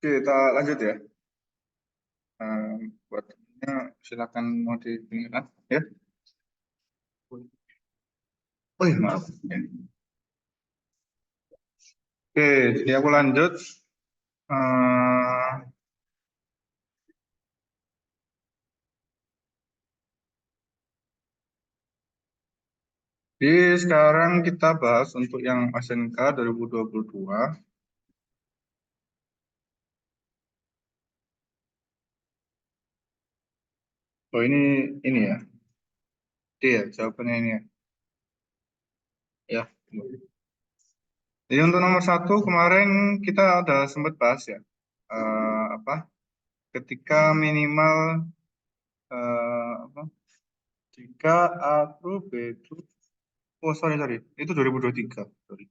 Oke, kita lanjut ya. Buatnya silakan mau dipinggirkan ya. Oh iya, maaf. Ya. Oke, jadi aku lanjut. Eh, Jadi sekarang kita bahas untuk yang SNK 2022. Oh ini ya. D ya, jawabannya ini ya. Ya. Jadi untuk nomor satu kemarin kita ada sempat bahas ya. Apa? Ketika minimal apa? Jika A true, B true. Oh sorry, itu 2023. Sorry.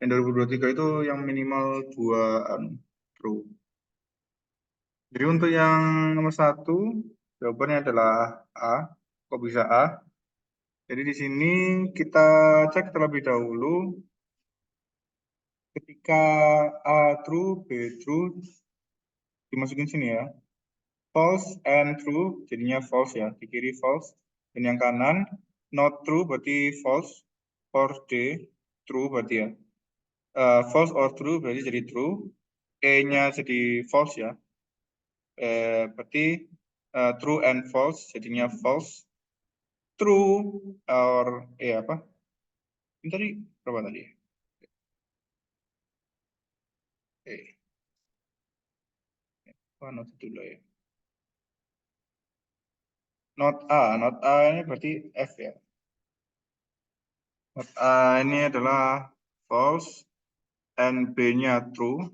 Yang 2023 itu yang minimal dua true. Jadi untuk yang nomor satu jawabannya adalah A. Kok bisa A? Jadi di sini kita cek terlebih dahulu ketika A true, B true dimasukin sini ya. False and true jadinya false ya, di kiri false. Dan yang kanan not true berarti false, or D true berarti ya. False or true berarti jadi true. E-nya jadi false ya. Berarti true and false jadinya false. True or apa? Ini tadi berapa tadi? Eh, not dulu ya. Not A ini berarti F ya. Not A ini adalah false and B-nya true.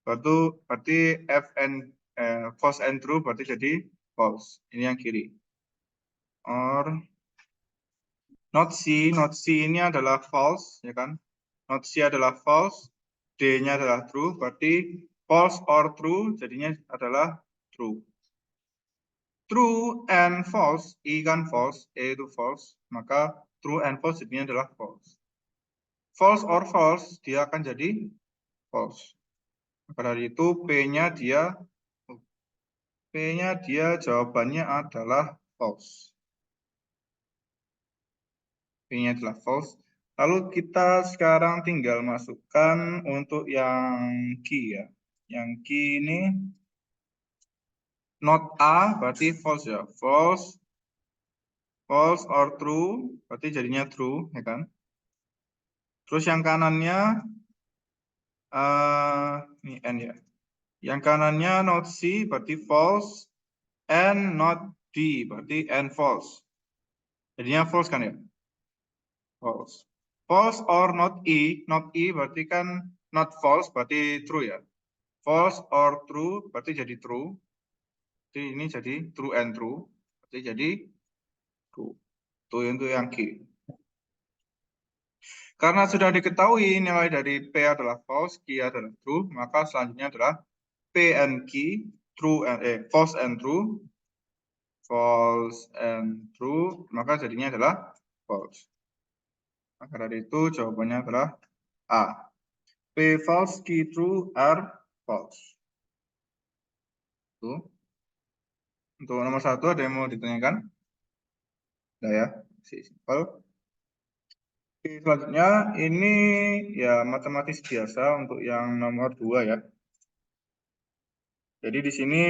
Berarti F and false and true berarti jadi false. Ini yang kiri. Or not C ini adalah false ya kan? Not C adalah false, D-nya adalah true, berarti false or true jadinya adalah true. True and false, I kan false, E itu false, maka true and false jadinya adalah false. False or false, dia akan jadi false. Maka dari itu P-nya dia jawabannya adalah false. P-nya adalah false. Lalu kita sekarang tinggal masukkan untuk yang key ya. Yang key ini not A berarti false ya. False or true berarti jadinya true ya kan. Terus yang kanannya ini N ya. Yang kanannya not C berarti false and not D berarti N false. Jadinya false kan ya? False. False or not E berarti kan not false berarti true ya. False or true berarti jadi true. Jadi ini jadi true and true. Berarti jadi true. Itu untuk yang Q. Karena sudah diketahui nilai dari P adalah false, Q adalah true, maka selanjutnya adalah P and Q, false and true. False and true, maka jadinya adalah false. Maka dari itu jawabannya adalah A. P false, Q true, R false. Itu. Untuk nomor satu ada yang mau ditanyakan? Nah ya, simpel. Oke, selanjutnya ini ya matematis biasa untuk yang nomor 2 ya. Jadi di sini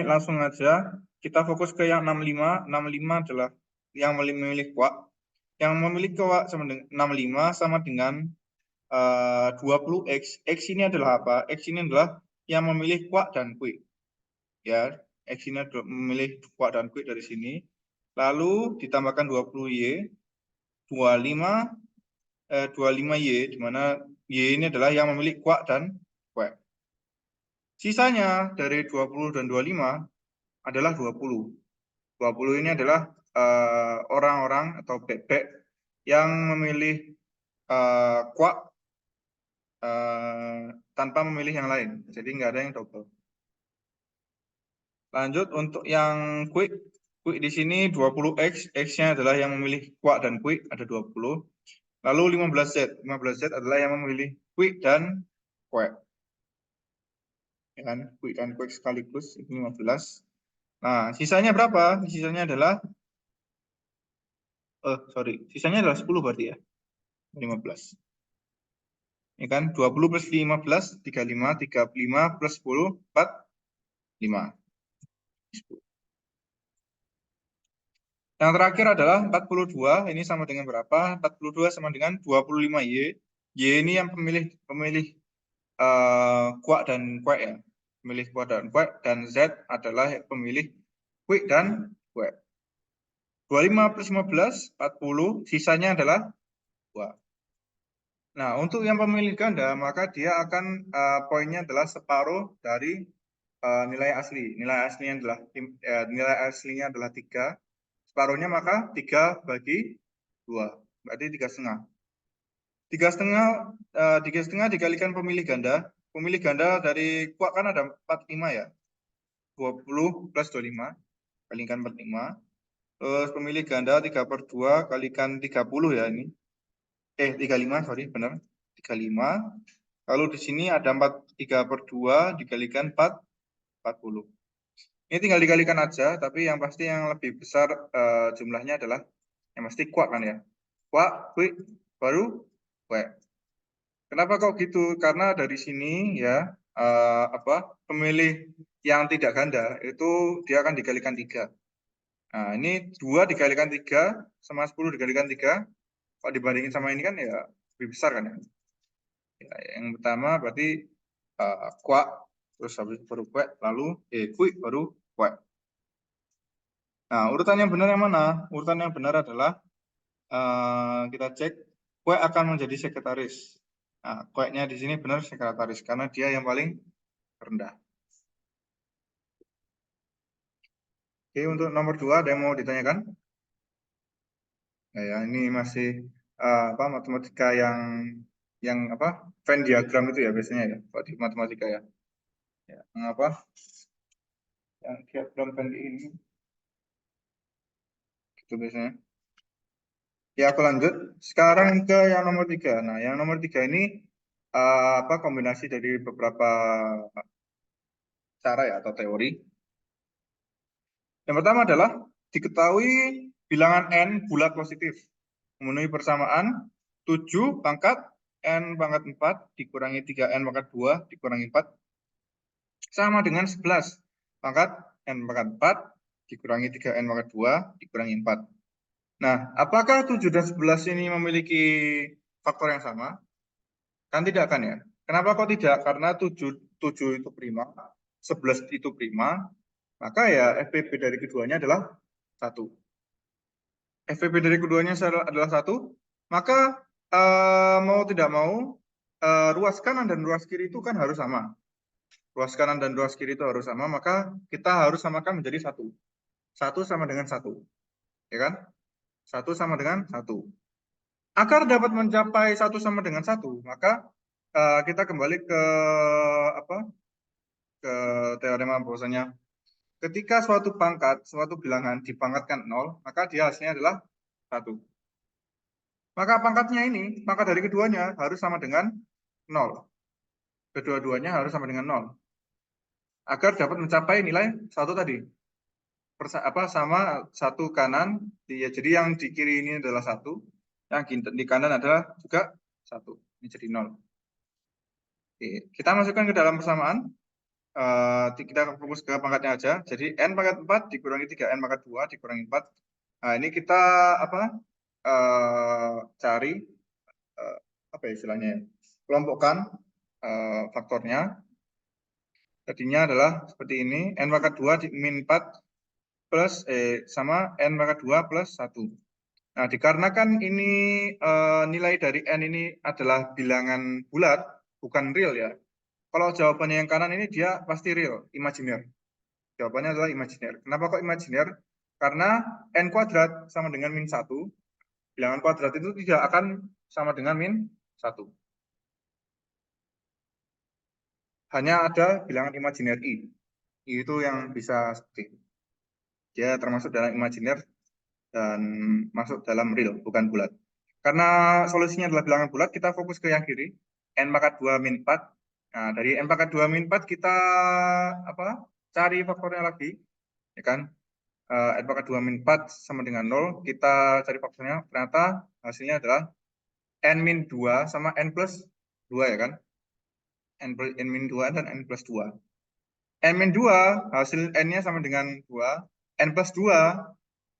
langsung aja kita fokus ke yang 65. 65 adalah yang memilih kuak. Yang memilih kuak sama dengan 65 sama dengan 20X. X ini adalah apa? X ini adalah yang memilih kuak dan quick. Ya, X ini adalah memilih kuak dan quick dari sini. Lalu ditambahkan 20Y, 25Y, di mana Y ini adalah yang memilih kuak dan quick. Sisanya dari 20 dan 25 adalah 20. 20 ini adalah orang-orang atau bebek yang memilih kuak tanpa memilih yang lain. Jadi nggak ada yang double. Lanjut untuk yang quick. Quick di sini 20X. X-nya adalah yang memilih kuak dan quick, ada 20. Lalu 15Z. 15Z adalah yang memilih quick dan quick. Ya kan? Quick dan quick sekaligus ini 15. Nah, sisanya berapa? Sisanya adalah sisanya adalah 10 berarti ya. 15. Ya kan? 20 plus 15 35, 35 plus 10 45. Yang terakhir adalah 42, ini sama dengan berapa? 42 sama dengan 25Y. Y ini yang pemilih kuak dan kuek ya. Pemilih kuak dan kuek, dan Z adalah pemilih quick dan kuek. 25 plus 15, 40, sisanya adalah 2. Nah, untuk yang pemilih ganda, maka dia akan poinnya adalah separuh dari nilai asli. Nilai aslinya adalah 3. Separuhnya maka 3 bagi 2. Berarti 3,5. 3,5 dikalikan pemilih ganda. Pemilih ganda dari kuak kan ada 45 ya. 20 plus 25 kalikan 45. Terus pemilih ganda 3/2 kalikan 30 ya ini. 35, sorry, benar. 35. Lalu di sini ada 3/2 dikalikan 40. Ini tinggal dikalikan aja, tapi yang pasti yang lebih besar jumlahnya adalah yang pasti kuak kan ya. Kuak, quick, baru kuek. Kenapa kok gitu? Karena dari sini ya pemilih yang tidak ganda itu dia akan dikalikan 3. Nah, ini 2 dikalikan 3 sama 10 dikalikan 3. Kalau dibandingin sama ini kan ya lebih besar kan ya. Yang pertama berarti kuak, terus habis baru kuek, lalu quick baru kuek. Nah, urutan yang benar yang mana? Urutan yang benar adalah kita cek kuek akan menjadi sekretaris. Nah, kueknya di sini benar sekretaris karena dia yang paling rendah. Oke, untuk nomor 2 ada yang mau ditanyakan? Nah, ya, ini masih matematika yang Venn diagram itu ya biasanya ya, di matematika ya. Ya, yang diagram Venn ini gitu biasanya. Ya, aku lanjut. Sekarang ke yang nomor 3. Nah, yang nomor 3 ini kombinasi dari beberapa cara ya atau teori. Yang pertama adalah diketahui bilangan n bulat positif memenuhi persamaan 7 pangkat n pangkat 4 dikurangi 3n pangkat 2 dikurangi 4 sama dengan 11 pangkat n pangkat 4 dikurangi 3n pangkat 2 dikurangi 4. Nah, apakah 7 dan 11 ini memiliki faktor yang sama? Kan tidak kan ya? Kenapa kok tidak? Karena 7 itu prima, 11 itu prima, maka ya FPB dari keduanya adalah 1. FPB dari keduanya adalah 1, maka mau tidak mau ruas kanan dan ruas kiri itu kan harus sama. Ruas kanan dan ruas kiri itu harus sama, maka kita harus samakan menjadi 1. 1 sama dengan 1. Ya kan? 1 sama dengan 1. Agar dapat mencapai 1 sama dengan 1, maka kita kembali ke teorema bahwasanya ketika suatu bilangan dipangkatkan 0, maka dia hasilnya adalah 1. Maka pangkat dari keduanya harus sama dengan 0. Kedua-duanya harus sama dengan 0. Agar dapat mencapai nilai 1 tadi. Sama 1 kanan, jadi yang di kiri ini adalah 1, yang di kanan adalah juga 1. Ini jadi 0. Oke, kita masukkan ke dalam persamaan. Kita fokus ke pangkatnya aja. Jadi n pangkat 4 dikurangi 3n pangkat 2 dikurangi 4. Nah, ini kita cari istilahnya ya. Kelompokkan faktornya. Jadinya adalah seperti ini, n pangkat 2 min 4 plus sama n pangkat 2 plus 1. Nah, dikarenakan ini nilai dari n ini adalah bilangan bulat, bukan real ya. Kalau jawabannya yang kanan ini dia pasti real, imajiner. Jawabannya adalah imajiner. Kenapa kok imajiner? Karena n kuadrat sama dengan min 1. Bilangan kuadrat itu tidak akan sama dengan min 1. Hanya ada bilangan imajiner i. Itu yang bisa seperti itu. Dia termasuk dalam imajiner dan masuk dalam real, bukan bulat. Karena solusinya adalah bilangan bulat, kita fokus ke yang kiri. N pangkat 2 min 4. Nah, dari n pangkat 2 min 4 kita cari faktornya lagi, ya kan? N pangkat 2 min 4 sama dengan 0, kita cari faktornya, ternyata hasilnya adalah n min 2 sama n plus 2, ya kan? N min 2 dan n plus 2. N min 2, hasil n-nya sama dengan 2, n plus 2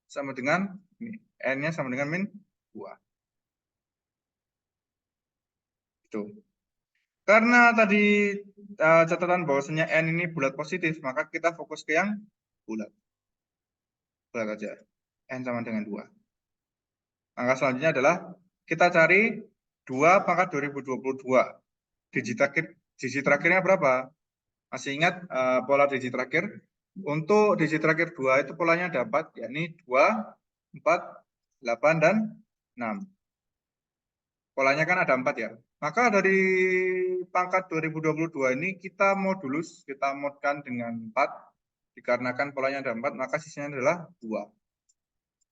sama dengan, ini, n-nya sama dengan min 2. Itu. Karena tadi catatan bahwasanya n ini bulat positif, maka kita fokus ke yang bulat. Bulat aja. N sama dengan 2. Angka selanjutnya adalah kita cari 2 pangkat 2022. Digit terakhirnya berapa? Masih ingat pola digit terakhir? Untuk digit terakhir 2 itu polanya dapat, yakni 2, 4, 8, dan 6. Polanya kan ada 4 ya. Maka dari pangkat 2022 ini kita modulus, kita modkan dengan 4. Dikarenakan polanya ada 4, maka sisanya adalah 2.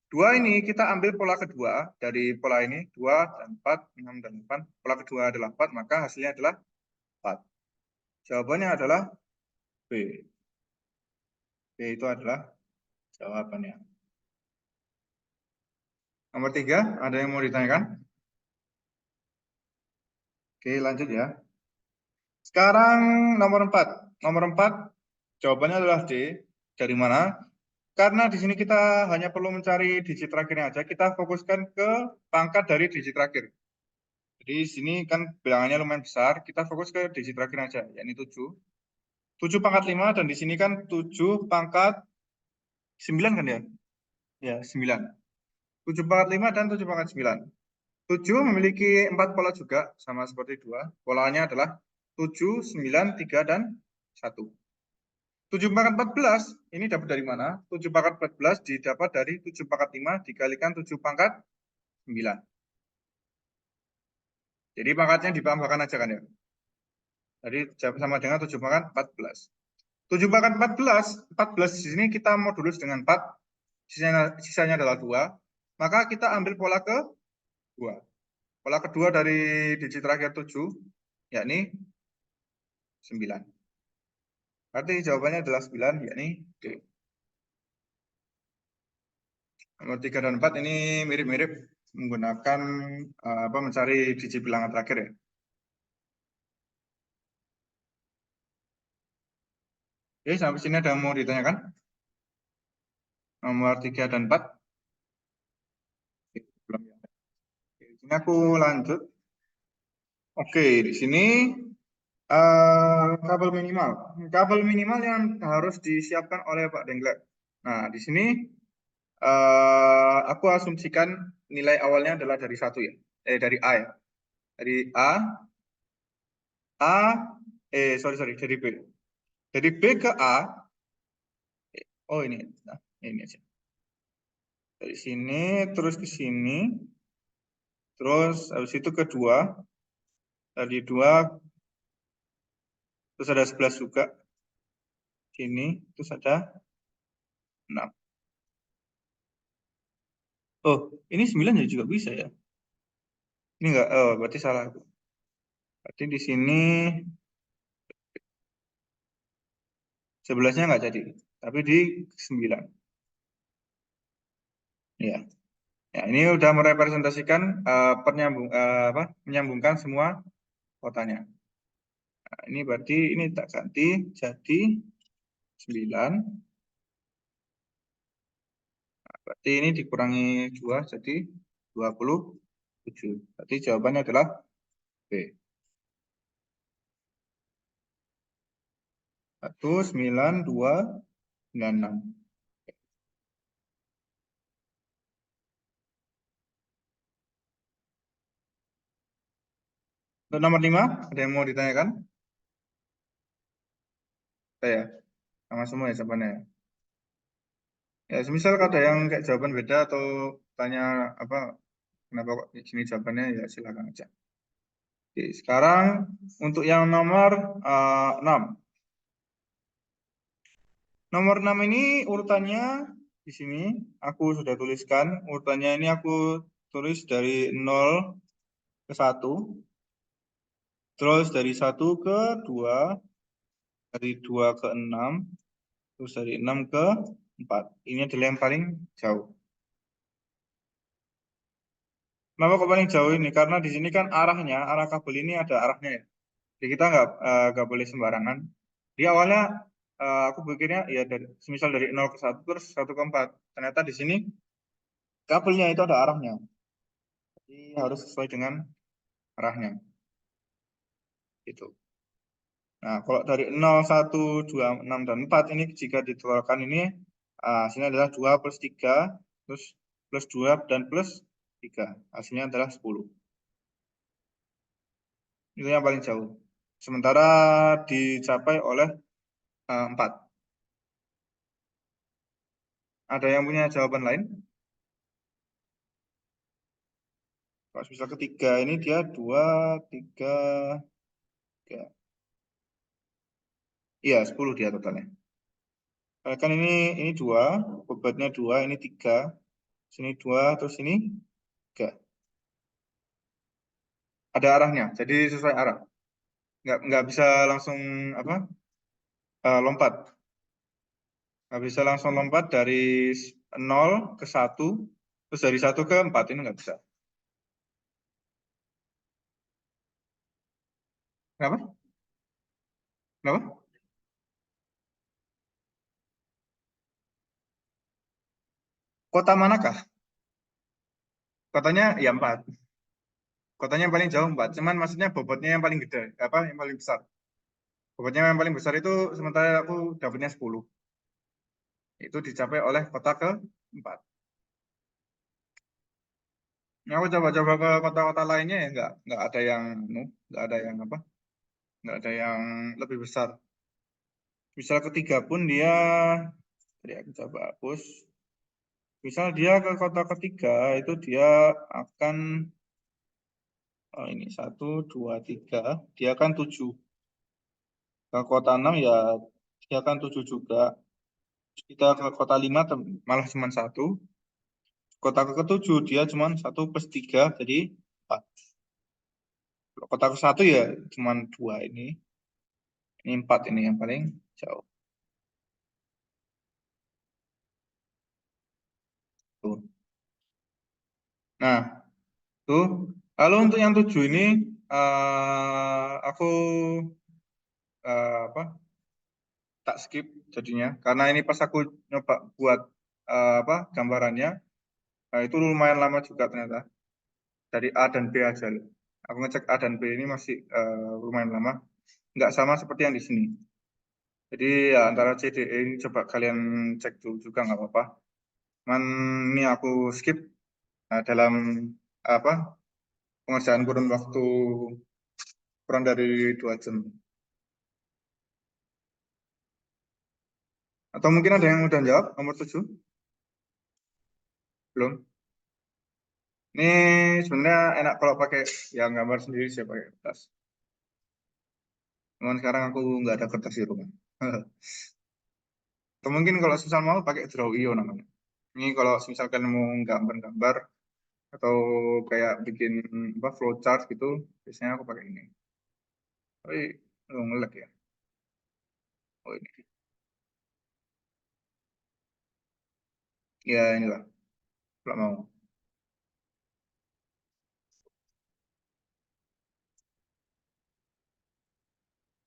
2 ini kita ambil pola kedua dari pola ini, 2 dan 4, 6 dan 8. Pola kedua adalah 4, maka hasilnya adalah 4. Jawabannya adalah B. B itu adalah jawabannya. Nomor 3, ada yang mau ditanyakan? Oke, lanjut ya. Sekarang nomor 4. Nomor 4, jawabannya adalah D. Dari mana? Karena di sini kita hanya perlu mencari digit terakhirnya aja. Kita fokuskan ke pangkat dari digit terakhir. Jadi di sini kan bilangannya lumayan besar. Kita fokus ke digit terakhir aja, yakni 7. 7 pangkat 5, dan di sini kan 7 pangkat 9 kan ya? Ya, 9. 7 pangkat 5 dan 7 pangkat 9. 7 memiliki 4 pola juga, sama seperti 2. Polanya adalah 7, 9, 3, dan 1. 7 pangkat 14, ini dapat dari mana? 7 pangkat 14 didapat dari 7 pangkat 5 dikalikan 7 pangkat 9. Jadi pangkatnya ditambahkan aja kan ya? Jadi sama dengan 7 pangkat 14. 7 pangkat 14, 14 di sini kita modulus dengan 4, sisanya adalah 2. Maka kita ambil pola ke-2. Pola kedua dari digit terakhir 7, yakni 9. Berarti jawabannya adalah 9, yakni D. Nomor 3 dan 4 ini mirip-mirip menggunakan mencari digit bilangan terakhir ya. Oke, sampai sini ada yang mau ditanyakan? Nomor 3 dan 4. Belum ya. Oke, ini aku lanjut. Oke, di sini kabel minimal. Kabel minimal yang harus disiapkan oleh Pak Dengklek. Nah, di sini aku asumsikan nilai awalnya adalah dari 1 ya. Dari A ya. Dari dari B. Dari B ke A. Oh ini. Nah, ini aja. Dari sini terus ke sini. Terus habis itu ke 2. Dari 2 terus ada 11 juga. Sini terus ada 6. Oh, ini 9 ya juga bisa ya. Ini enggak, oh berarti salah. Berarti di sini 11-nya enggak jadi, tapi di 9. Ya. Ya, ini udah merepresentasikan menyambungkan semua kotanya. Nah, ini berarti ini tak ganti jadi 9. Nah, berarti ini dikurangi 2 jadi 27. Berarti jawabannya adalah B. 1, 9, 2, 9, 6. Untuk nomor 5, ada yang mau ditanyakan? Saya, sama semua ya jawabannya. Ya, semisal ada yang kayak jawaban beda atau tanya apa, kenapa kok di sini jawabannya, ya silakan aja. Oke, sekarang untuk yang nomor 6. Nomor 6 ini urutannya di sini aku sudah tuliskan. Urutannya ini aku tulis dari 0 ke 1. Terus dari 1 ke 2, dari 2 ke 6, terus dari 6 ke 4. Ini adalah yang paling jauh. Kenapa kok paling jauh ini? Karena di sini kan arahnya, arah kabel ini ada arahnya ya. Jadi kita nggak boleh sembarangan. Di awalnya aku pikirnya ya dari semisal dari 0 ke 1 terus 1 ke 4. Ternyata di sini kabelnya itu ada arahnya. Jadi harus sesuai dengan arahnya. Gitu. Nah, kalau dari 0, 1, 2, 6, dan 4 ini jika dikeluarkan ini hasilnya adalah 2 plus 3, terus plus 2 dan plus 3. Hasilnya adalah 10. Itu yang paling jauh. Sementara dicapai oleh 4. Ada yang punya jawaban lain? Kalau misal ketiga ini dia 2, 3, 3. Iya, 10 dia totalnya. Kan ini 2, bobotnya 2, ini 3. Sini 2, terus ini 3. Ada arahnya, jadi sesuai arah. Nggak bisa langsung apa lompat. Nggak bisa langsung lompat dari 0 ke 1, terus dari 1 ke 4. Ini nggak bisa. Kenapa? Kenapa? Kota manakah? Kotanya ya 4. Kotanya yang paling jauh 4. Cuman maksudnya bobotnya yang paling gede. Apa yang paling besar? Bobotnya yang paling besar itu sementara aku dapatnya 10. Itu dicapai oleh kota ke-4. Nah, aku coba-coba ke kota-kota lainnya ya nggak ada yang nggak ada yang apa? Nggak ada yang lebih besar. Misal ketiga pun dia, tadi aku coba hapus. Misal dia ke kota ketiga itu dia akan ini 1, 2, 3, dia akan 7. Ke kota 6 ya dia akan 7 juga. Kita ke kota 5 malah cuma 1. Kota ke-7 dia cuma 1 plus 3 jadi 4. Kota ke-1 ya cuma 2 ini. Ini 4 ini yang paling jauh. Tuh. Nah, tuh. Lalu untuk yang 7 ini aku apa tak skip jadinya karena ini pas aku nyoba buat apa gambarannya itu lumayan lama juga ternyata dari A dan B aja loh. Aku ngecek A dan B ini masih lumayan lama, nggak sama seperti yang di sini. Jadi ya, antara C D E ini coba kalian cek dulu juga nggak apa-apa. Cuman ini aku skip dalam apa pengerjaan kurun waktu kurang dari 2 jam. Atau mungkin ada yang udah jawab nomor 7? Belum. Ini sebenarnya enak kalau pakai yang gambar sendiri sih pakai kertas. Cuman sekarang aku nggak ada kertas di rumah. Atau mungkin kalau misal mau pakai Draw.io namanya. Ini kalau misalkan mau gambar-gambar atau kayak bikin apa flowchart gitu, biasanya aku pakai ini. Tapi ngelag ya. Oh ini. Ya inilah. Kalau mau.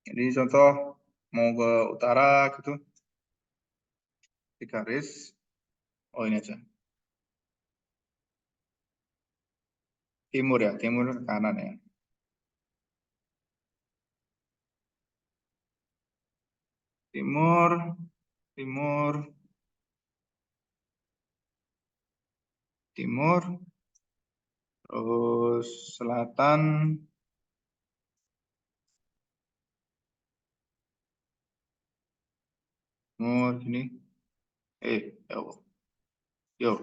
Jadi contoh mau ke utara gitu, di garis. Oh ini aja. Timur ya, timur ke kanan ya. Timur, timur, timur, terus selatan, timur ini. Ya Allah. Yo,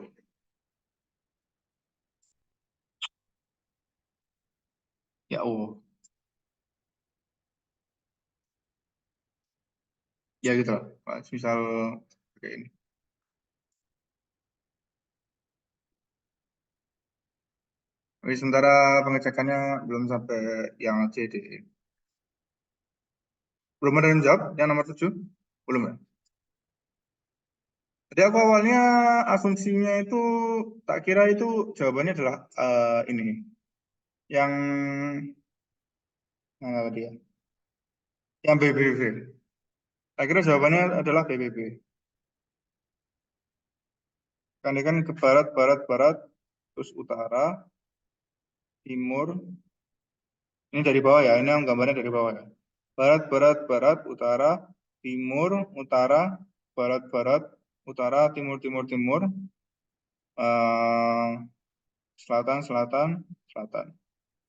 ya Allah. Ya gitu lah. Misal kayak ini. Tapi sementara pengecekannya belum sampai yang C D. Belum ada yang jawab yang nomor 7? Belum ya? Jadi aku awalnya asumsinya itu tak kira itu jawabannya adalah ini yang dia yang BBB. Tak kira jawabannya adalah BBB. Kan ke barat, barat, barat, terus utara, timur. Ini dari bawah ya, ini yang gambarnya dari bawah ya. Barat, barat, barat, utara, timur, utara, barat, barat, utara, timur, timur, timur, selatan, selatan, selatan.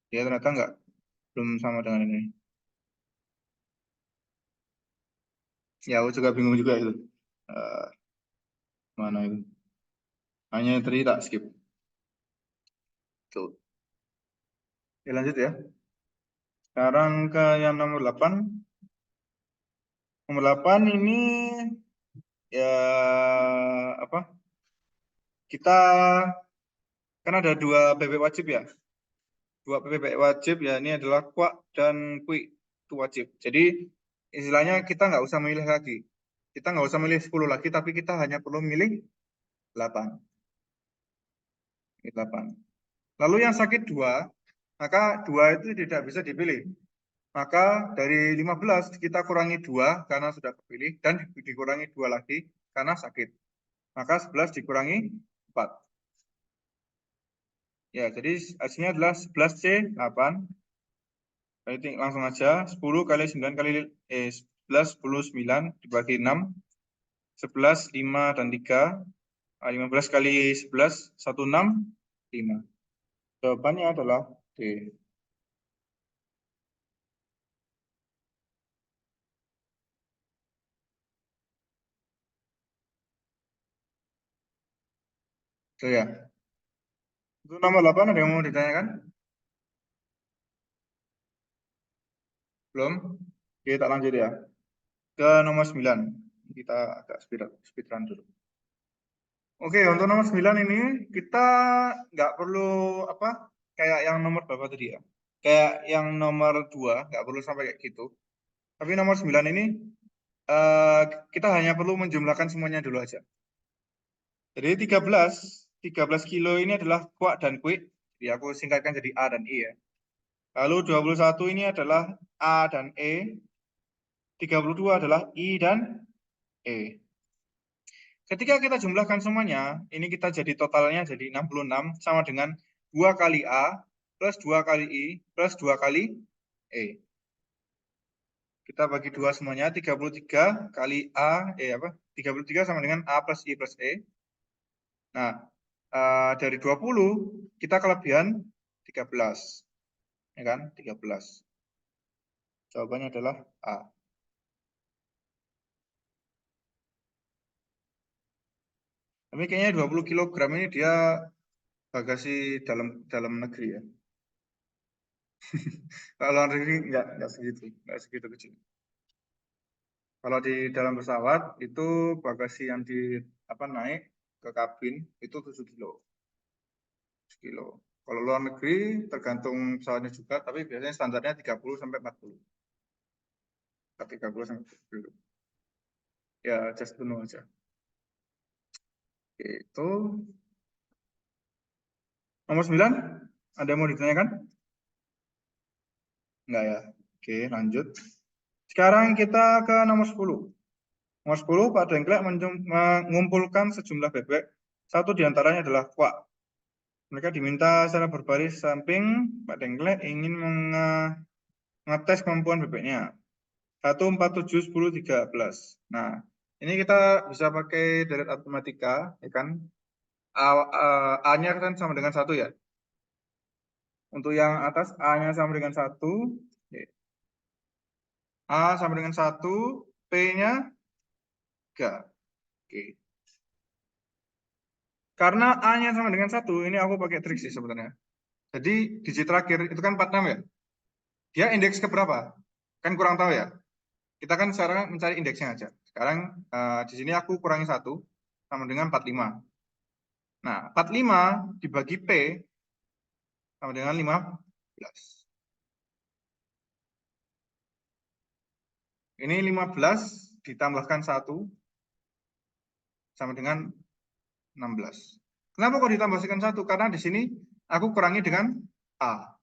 Ya ternyata enggak, belum sama dengan ini. Ya aku juga bingung juga itu. Mana itu? Hanya tadi tak skip. Tuh. Ya, lanjut ya. Sekarang ke yang nomor 8. Nomor 8 ini ya apa? Kita kan ada 2 bebek wajib ya. 2 bebek wajib ya, ini adalah kuak dan kui itu wajib. Jadi istilahnya kita nggak usah milih lagi. Kita nggak usah milih 10 lagi, tapi kita hanya perlu milih 8. 8. Lalu yang sakit 2, maka 2 itu tidak bisa dipilih. Maka dari 15 kita kurangi 2 karena sudah kepilih dan dikurangi 2 lagi karena sakit. Maka 11 dikurangi 4. Ya, jadi hasilnya adalah 11C 8. Berarti langsung aja 10 kali 9 kali 11 10 9 dibagi 6 11 5 dan 3 15 kali 11 16 5. Jawabannya adalah D. So ya. Untuk nomor 8 ada yang mau ditanyakan? Belum? Oke, tak lanjut ya. Ke nomor 9. Kita agak speed run dulu. Oke, untuk nomor 9 ini kita nggak perlu apa kayak yang nomor berapa tadi ya. Kayak yang nomor 2 nggak perlu sampai kayak gitu. Tapi nomor 9 ini kita hanya perlu menjumlahkan semuanya dulu aja. Jadi 13 kilo ini adalah kuak dan kuik. Jadi aku singkatkan jadi A dan E ya. Lalu 21 ini adalah A dan E. 32 adalah I dan E. Ketika kita jumlahkan semuanya, ini kita jadi totalnya jadi 66 sama dengan 2 kali A plus 2 kali I plus 2 kali E. Kita bagi 2 semuanya, 33 kali A, 33 sama dengan A plus I plus E. Nah, dari 20, kita kelebihan 13. Ya kan? 13. Jawabannya adalah A. Tapi kayaknya 20 kg ini dia bagasi dalam negeri ya. Kalau luar negeri enggak segitu kecil. Kalau di dalam pesawat itu bagasi yang naik ke kabin itu 7 kilo. 7 kilo. Kalau luar negeri tergantung pesawatnya juga, tapi biasanya standarnya 30 sampai 40. 30 sampai 40. Ya, just to know aja. Itu nomor 9, ada yang mau ditanyakan? Enggak ya. Oke, lanjut. Sekarang kita ke nomor 10. Nomor 10, Pak Dengklek mengumpulkan sejumlah bebek. Satu diantaranya adalah kuak. Mereka diminta secara berbaris samping. Pak Dengklek ingin mengetes kemampuan bebeknya. 1, 4, 7, 10, 13. Nah, ini kita bisa pakai deret matematika, ya kan? A-nya kan sama dengan 1 ya. Untuk yang atas A-nya sama dengan 1. A sama dengan 1, P-nya 3. Oke. Karena A-nya sama dengan 1, ini aku pakai trik sih sebenarnya. Jadi digit terakhir itu kan 46 ya. Dia indeks ke berapa? Kan kurang tahu ya. Kita kan sekarang mencari indeksnya aja. Sekarang di sini aku kurangi 1 sama dengan 45. Nah, 45 dibagi P sama dengan 15. Ini 15 ditambahkan 1 sama dengan 16. Kenapa kok ditambahkan 1? Karena di sini aku kurangi dengan A.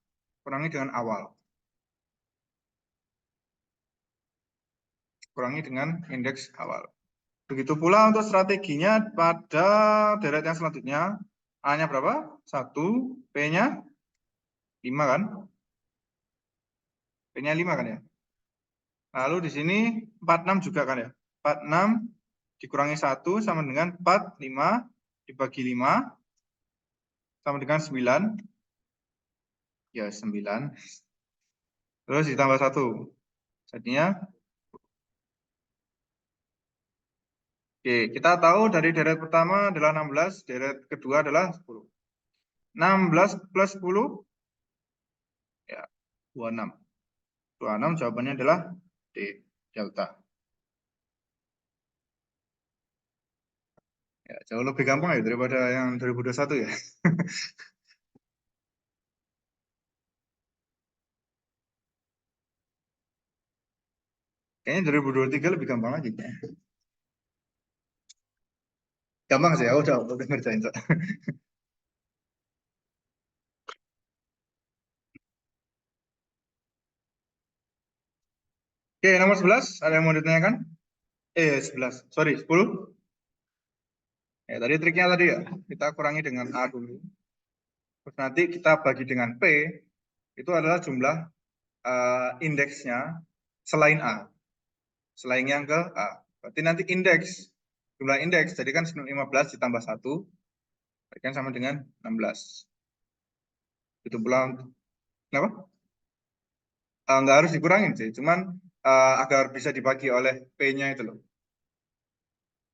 Kurangi dengan awal. Kurangi dengan indeks awal. Begitu pula untuk strateginya pada deret yang selanjutnya. A-nya berapa? 1, P-nya 5 kan? P-nya 5 kan ya? Lalu di sini 46 juga kan ya? 46 dikurangi 1 sama dengan 4, 5 dibagi 5 sama dengan 9. Ya, 9. Terus ditambah 1. Jadinya, oke, kita tahu dari deret pertama adalah 16, deret kedua adalah 10. 16 plus 10, ya, 26. 26 jawabannya adalah D, delta. Ya, jauh lebih gampang ya daripada yang 2021 ya. Kayaknya 2023 lebih gampang lagi. Gampang sih, aku udah ngerjain. Oke, nomor 11. Ada yang mau ditanyakan? 11. Sorry, 10. Ya, tadi triknya tadi ya. Kita kurangi dengan A dulu. Terus nanti kita bagi dengan P. Itu adalah jumlah indeksnya selain A. Selain yang ke A. Berarti nanti indeks. Jumlah indeks. Jadi kan 15 ditambah 1. Kan sama dengan 16. Itu pula. Kenapa? Nggak harus dikurangin sih. Cuman agar bisa dibagi oleh P-nya itu loh.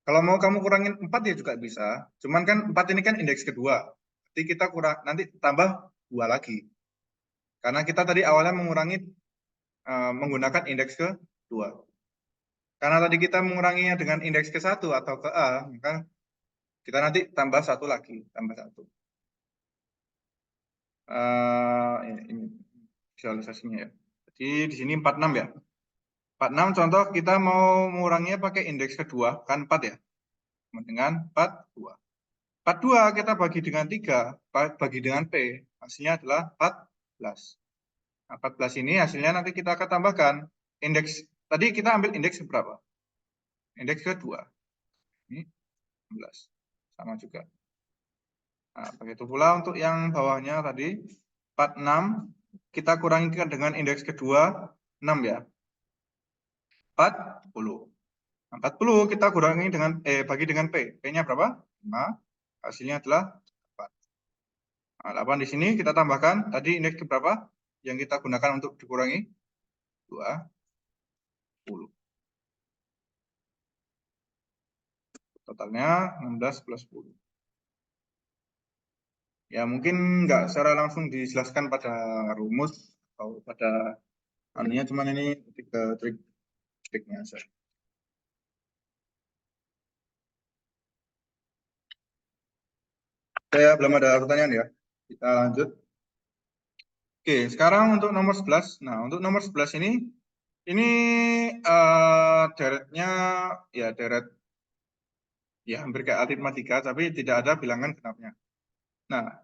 Kalau mau kamu kurangin 4 ya juga bisa. Cuman kan 4 ini kan indeks kedua. Jadi kita kurang nanti tambah 2 lagi. Karena kita tadi awalnya mengurangi menggunakan indeks kedua. Karena tadi kita menguranginya dengan indeks ke-1 atau ke A, maka kita nanti tambah 1 lagi, tambah 1. Ini visualisasinya ya. Jadi di sini 46 ya. 46 contoh kita mau menguranginya pakai indeks kedua, kan 4 ya. Dengan 42. 42 kita bagi dengan 3, bagi dengan P, hasilnya adalah 14. Nah, 14 ini hasilnya nanti kita akan tambahkan indeks, tadi kita ambil indeks berapa? Indeks kedua. Ini 16. Sama juga. Nah, begitu pula untuk yang bawahnya tadi, 46, kita kurangi dengan indeks kedua, 6 ya. 40. 40 kita kurangi dengan, bagi dengan P. P-nya berapa? 5. Hasilnya adalah 4. Nah, 8 di sini kita tambahkan, tadi indeks berapa yang kita gunakan untuk dikurangi? 20. Totalnya 16 plus 10. Ya mungkin nggak secara langsung dijelaskan pada rumus atau pada anunya, cuman ini trik-triknya saja. Saya belum ada pertanyaan ya. Kita lanjut. Oke, sekarang untuk nomor 11. Nah, untuk nomor 11 ini deretnya ya deret ya hampir kayak aritmatika, tapi tidak ada bilangan genapnya. Nah,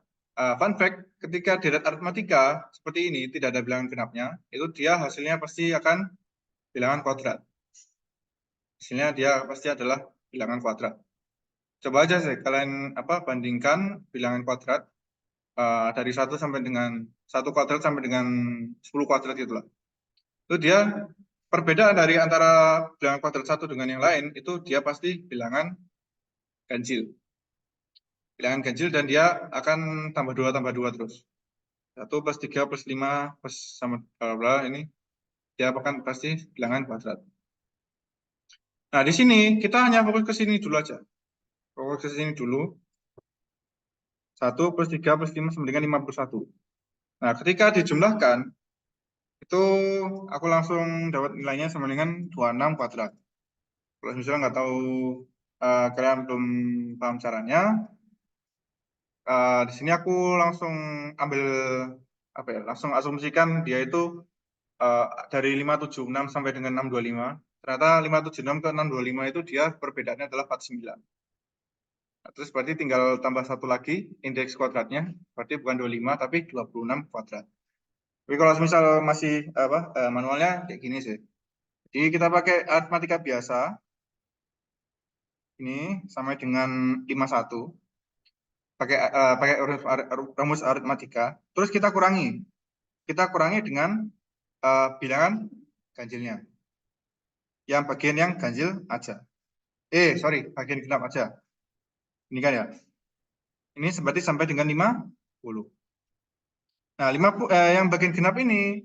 fun fact, ketika deret aritmatika seperti ini tidak ada bilangan genapnya, itu dia hasilnya pasti akan bilangan kuadrat. Hasilnya dia pasti adalah bilangan kuadrat. Coba aja sih kalian bandingkan bilangan kuadrat dari 1 sampai dengan 1 kuadrat sampai dengan 10 kuadrat itulah. Itu dia perbedaan dari antara bilangan kuadrat satu dengan yang lain itu dia pasti bilangan ganjil. Bilangan ganjil dan dia akan tambah 2 terus. 1 plus 3 plus 5 plus sama bla ini dia akan pasti bilangan kuadrat. Nah, di sini kita hanya fokus ke sini dulu aja. Fokus ke sini dulu. 1 plus 3 plus 5 sama dengan 51. Nah, ketika dijumlahkan, itu aku langsung dapat nilainya sama dengan 26 kuadrat. Kalau misalnya nggak tahu, kalian belum paham caranya, di sini aku langsung ambil, langsung asumsikan dia itu dari 576 sampai dengan 625. Ternyata 576 ke 625 itu dia perbedaannya adalah 49. Nah, terus berarti tinggal tambah satu lagi indeks kuadratnya, berarti bukan 25 tapi 26 kuadrat. Tapi kalau misal masih manualnya kayak gini sih. Jadi kita pakai aritmatika biasa. Ini sama dengan 51. Pakai rumus aritmatika. Terus kita kurangi. Kita kurangi dengan bilangan ganjilnya. Yang bagian yang ganjil aja. Sorry, bagian genap aja. Ini kan ya. Ini berarti sampai dengan 50. Nah, yang bagian genap ini,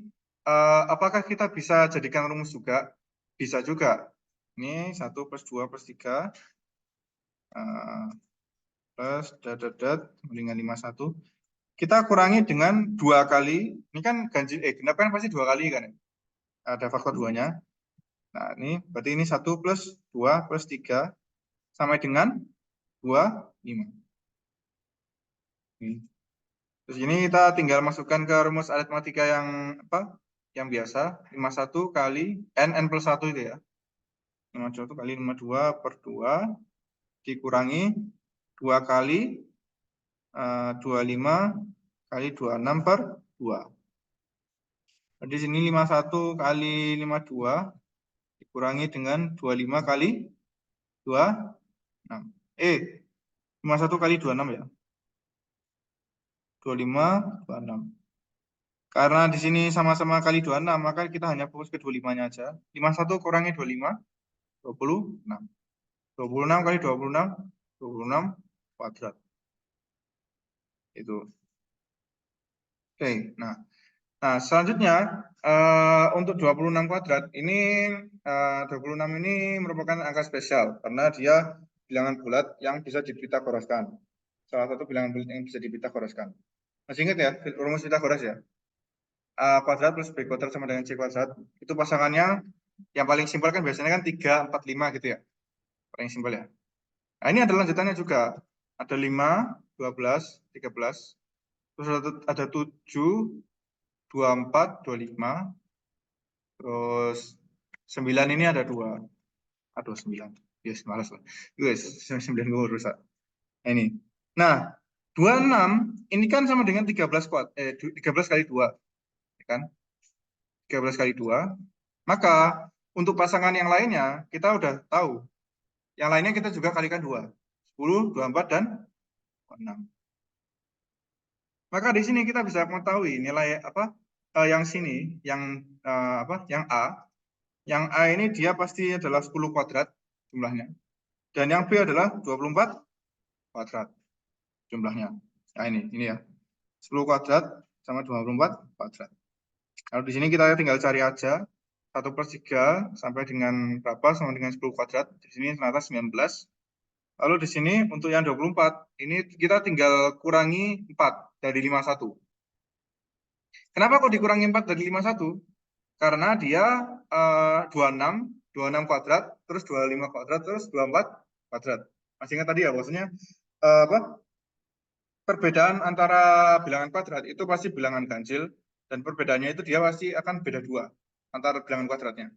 apakah kita bisa jadikan rumus juga? Bisa juga. Ini 1 plus 2 plus 3. Plus dengan 51. Kita kurangi dengan 2 kali. Ini kan ganjil, genap kan pasti 2 kali kan ya? Ada faktor 2-nya. Nah, ini berarti ini 1 plus 2 plus 3 sampai dengan 25. Terus ini kita tinggal masukkan ke rumus aritmatika yang yang biasa, 51 kali n plus 1 itu ya. 51 kali 52 per 2 dikurangi 2 kali 25 kali 26 per 2. Di sini 51 kali 52 dikurangi dengan 25 kali 26. 51 kali 26 ya. 25, 26. Karena di sini sama-sama kali 26, maka kita hanya fokus ke 25-nya aja. 51 kurangi 25, 26. 26 kali 26, 26 kuadrat. Itu. Oke, nah selanjutnya untuk 26 kuadrat, ini 26 ini merupakan angka spesial karena dia bilangan bulat yang bisa dipitagoraskan. Salah satu bilangan bulat yang bisa dipitagoraskan. Masih ingat ya, rumus Pitagoras ya? A kuadrat plus B kuadrat sama dengan C kuadrat. Itu pasangannya yang paling simpel kan biasanya kan 3, 4, 5 gitu ya. Paling simpel ya. Nah, ini ada lanjutannya juga. Ada 5, 12, 13. Terus ada 7, 24, 25. Terus 9 ini ada 2. Aduh, 9. Yes, malas lah. Yes, 9 gue rusak. Nah, ini. Nah, 26 ini kan sama dengan 13 kali 2. Ya kan? 13 kali 2. Maka untuk pasangan yang lainnya kita udah tahu. Yang lainnya kita juga kalikan 2. 10, 24 dan 6. Maka di sini kita bisa mengetahui nilai yang sini, yang A. Yang A ini dia pasti adalah 10 kuadrat jumlahnya. Dan yang B adalah 24 kuadrat jumlahnya. Nah, ini ya. 10 kuadrat sama 24 kuadrat. Kalau di sini kita tinggal cari aja 1/3 sampai dengan berapa sama dengan 10 kuadrat. Di sini ternyata 19. Lalu di sini untuk yang 24, ini kita tinggal kurangi 4 dari 51. Kenapa kok dikurangi 4 dari 51? Karena dia 26 kuadrat, terus 25 kuadrat, terus 24 kuadrat. Masih ingat tadi ya, maksudnya perbedaan antara bilangan kuadrat itu pasti bilangan ganjil, dan perbedaannya itu dia pasti akan beda 2 antara bilangan kuadratnya.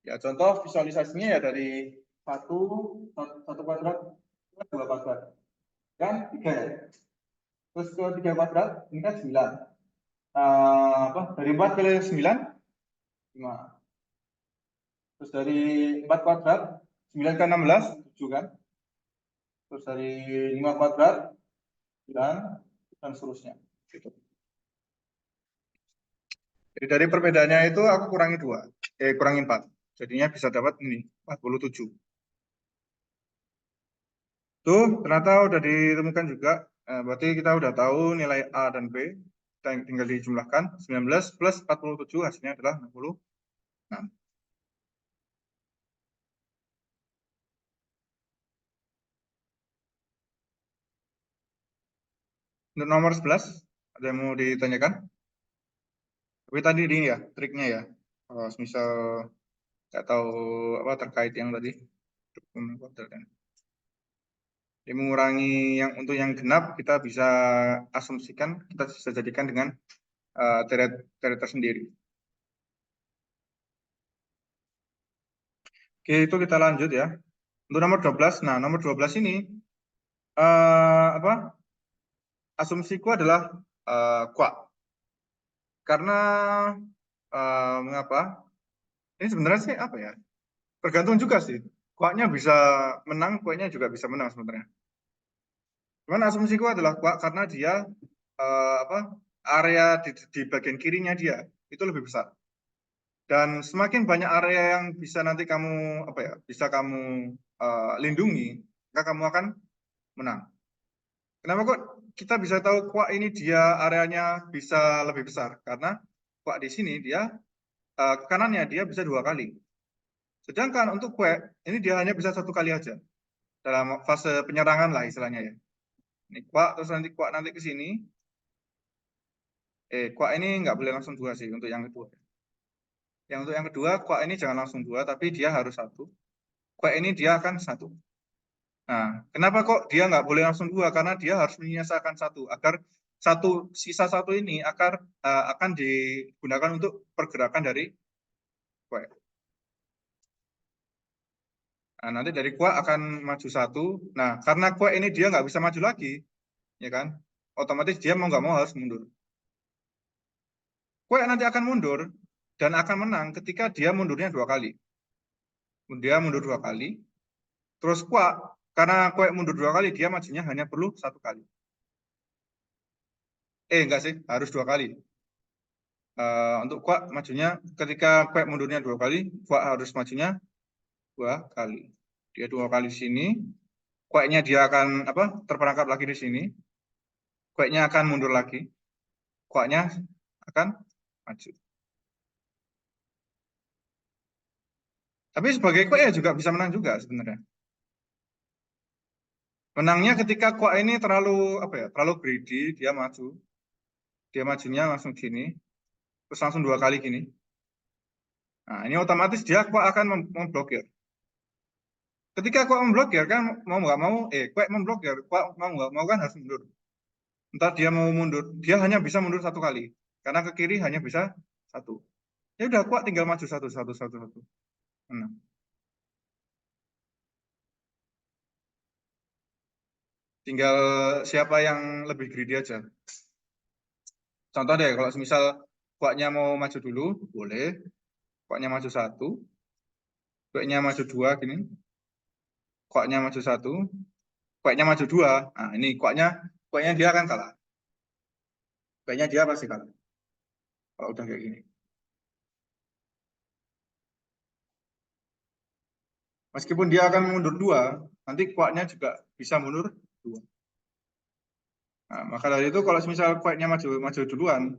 Ya, contoh visualisasinya ya dari 1 kuadrat ke 2 kuadrat. Kan 3 ya. Terus ke 3 kuadrat, ini kan 9. Dari 4 kali 9, 5. Terus dari 4 kuadrat, 9 ke 16, 7 kan. Terus dari 5 kuadrat, 9, dan seterusnya. Gitu. Jadi dari perbedaannya itu aku kurangi 2. Kurangi 4. Jadinya bisa dapat ini, 47. Tuh, ternyata udah ditemukan juga. Berarti kita udah tahu nilai A dan B. Kita tinggal dijumlahkan. 19 plus 47 hasilnya adalah 66. Untuk nomor 11, ada yang mau ditanyakan? Tapi tadi ini ya, triknya ya. Kalau misal nggak tahu apa terkait yang tadi. Jadi mengurangi yang untuk yang genap, kita bisa asumsikan, kita bisa jadikan dengan teret tersendiri. Oke, itu kita lanjut ya. Untuk nomor 12, nah nomor 12 ini apa? Asumsiku adalah kuak. Karena mengapa? Ini sebenarnya sih apa ya? Tergantung juga sih. Kuaknya bisa menang, kuaknya juga bisa menang sebenarnya. Cuman asumsiku adalah kuak karena dia apa? Area di bagian kirinya dia itu lebih besar. Dan semakin banyak area yang bisa nanti kamu apa ya? Bisa kamu lindungi, maka kamu akan menang. Kenapa kok kita bisa tahu kuak ini dia areanya bisa lebih besar? Karena kuak di sini dia kanannya dia bisa 2 kali. Sedangkan untuk kuak ini dia hanya bisa 1 kali aja dalam fase penyerangan lah istilahnya ya. Ini kuak terus nanti kuak nanti ke sini. Kuak ini nggak boleh langsung 2 sih untuk yang kedua. Yang untuk yang kedua kuak ini jangan langsung 2 tapi dia harus 1. Kuak ini dia akan 1. Nah, kenapa kok dia nggak boleh langsung 2? Karena dia harus menyisakan 1 agar sisa 1 ini akan digunakan untuk pergerakan dari kuak. Nah, nanti dari kuak akan maju 1. Nah, karena kuak ini dia nggak bisa maju lagi, ya kan? Otomatis dia mau nggak mau harus mundur. Kuak nanti akan mundur dan akan menang ketika dia mundurnya 2 kali. Dia mundur 2 kali. Terus kuak karena kuak mundur 2 kali, dia majunya hanya perlu 1 kali. Enggak sih, harus 2 kali. Untuk kuak majunya ketika kuak mundurnya 2 kali, kuak harus majunya 2 kali. Dia 2 kali di sini, kuaknya dia akan apa? Terperangkap lagi di sini. Kuaknya akan mundur lagi. Kuaknya akan maju. Tapi sebagai kuak ya juga bisa menang juga sebenarnya. Menangnya ketika kuak ini terlalu apa ya? Terlalu greedy, dia maju. Dia majunya langsung gini, terus langsung 2 kali gini. Nah, ini otomatis dia kuak akan memblokir. Ketika kuak memblokir kan mau nggak mau, kuak memblokir, kuak mau nggak mau kan harus mundur. Entah dia mau mundur, dia hanya bisa mundur 1 kali. Karena ke kiri hanya bisa 1. Ya udah kuat tinggal maju satu satu satu satu. Nah, tinggal siapa yang lebih greedy aja. Contoh deh, kalau misal kuatnya mau maju dulu, boleh. Kuatnya maju 1, kuatnya maju 2 gini. Kuatnya maju 1, kuatnya maju 2. Nah, ini kuatnya dia akan kalah. Kuatnya dia pasti kalah. Kalau udah kayak gini. Meskipun dia akan mundur 2, nanti kuatnya juga bisa mundur 2. Nah, maka dari itu kalau misal kuatnya maju maju duluan,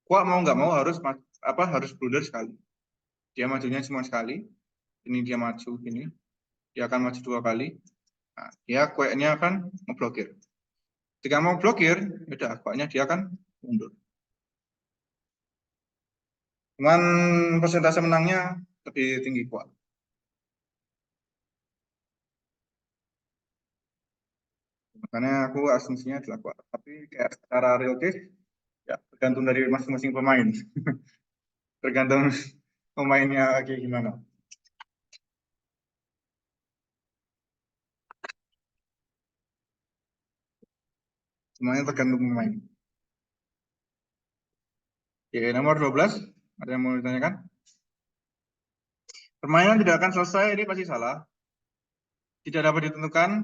kuat mau nggak mau harus blunder sekali. Dia majunya cuma sekali. Ini dia maju ini, dia akan maju 2 kali. Nah, dia kuatnya akan memblokir. Ketika mau blokir, udah kuatnya dia akan mundur. Cuman persentase menangnya lebih tinggi kuat. Makanya aku asumsinya adalah kuat. Tapi kayak secara real case, ya tergantung dari masing-masing pemain. Tergantung pemainnya kayak gimana. Semuanya tergantung pemain. Oke, nomor 12. Ada yang mau ditanyakan? Permainan tidak akan selesai, ini pasti salah. Tidak dapat ditentukan,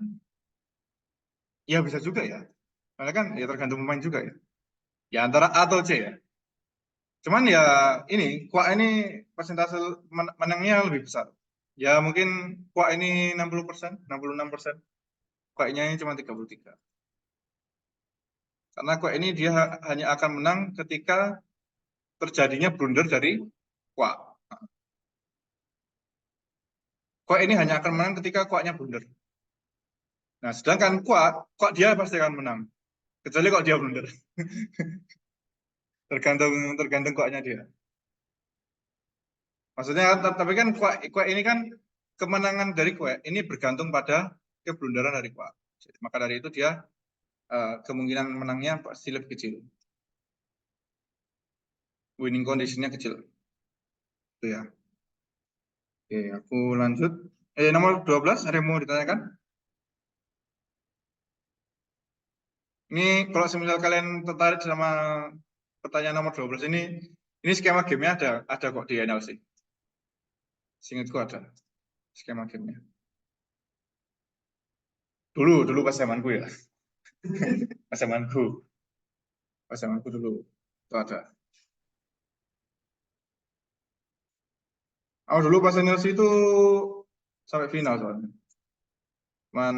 ya bisa juga ya. Karena kan ya tergantung pemain juga ya. Ya antara A atau C ya. Cuman ya ini, kuak ini persentase menangnya lebih besar. Ya mungkin kuak ini 60%, 66%. Kuaknya ini cuma 33. Karena kuak ini dia hanya akan menang ketika terjadinya blunder dari kuak. Kuak ini hanya akan menang ketika kuaknya blunder. Nah, sedangkan kuak dia pasti akan menang. Kecuali kalau dia blunder. Tergantung tergantung kuaknya dia. Maksudnya, tapi kan kuak ini kan kemenangan dari kuak ini bergantung pada keblunderan dari kuak. Maka dari itu dia kemungkinan menangnya pasti lebih kecil. Winning conditionnya kecil. Itu ya. Oke, aku lanjut. Nomor 12 ada yang mau ditanyakan? Ini kalau semisal kalian tertarik sama pertanyaan nomor 12 ini skema gamenya ada kok di NLC. Seingatku ada skema gamenya. Dulu pas zamanku ya. Pas zamanku. Pas zamanku dulu. Itu ada. Aku dulu pas NLC itu sampai final soalnya. Cuman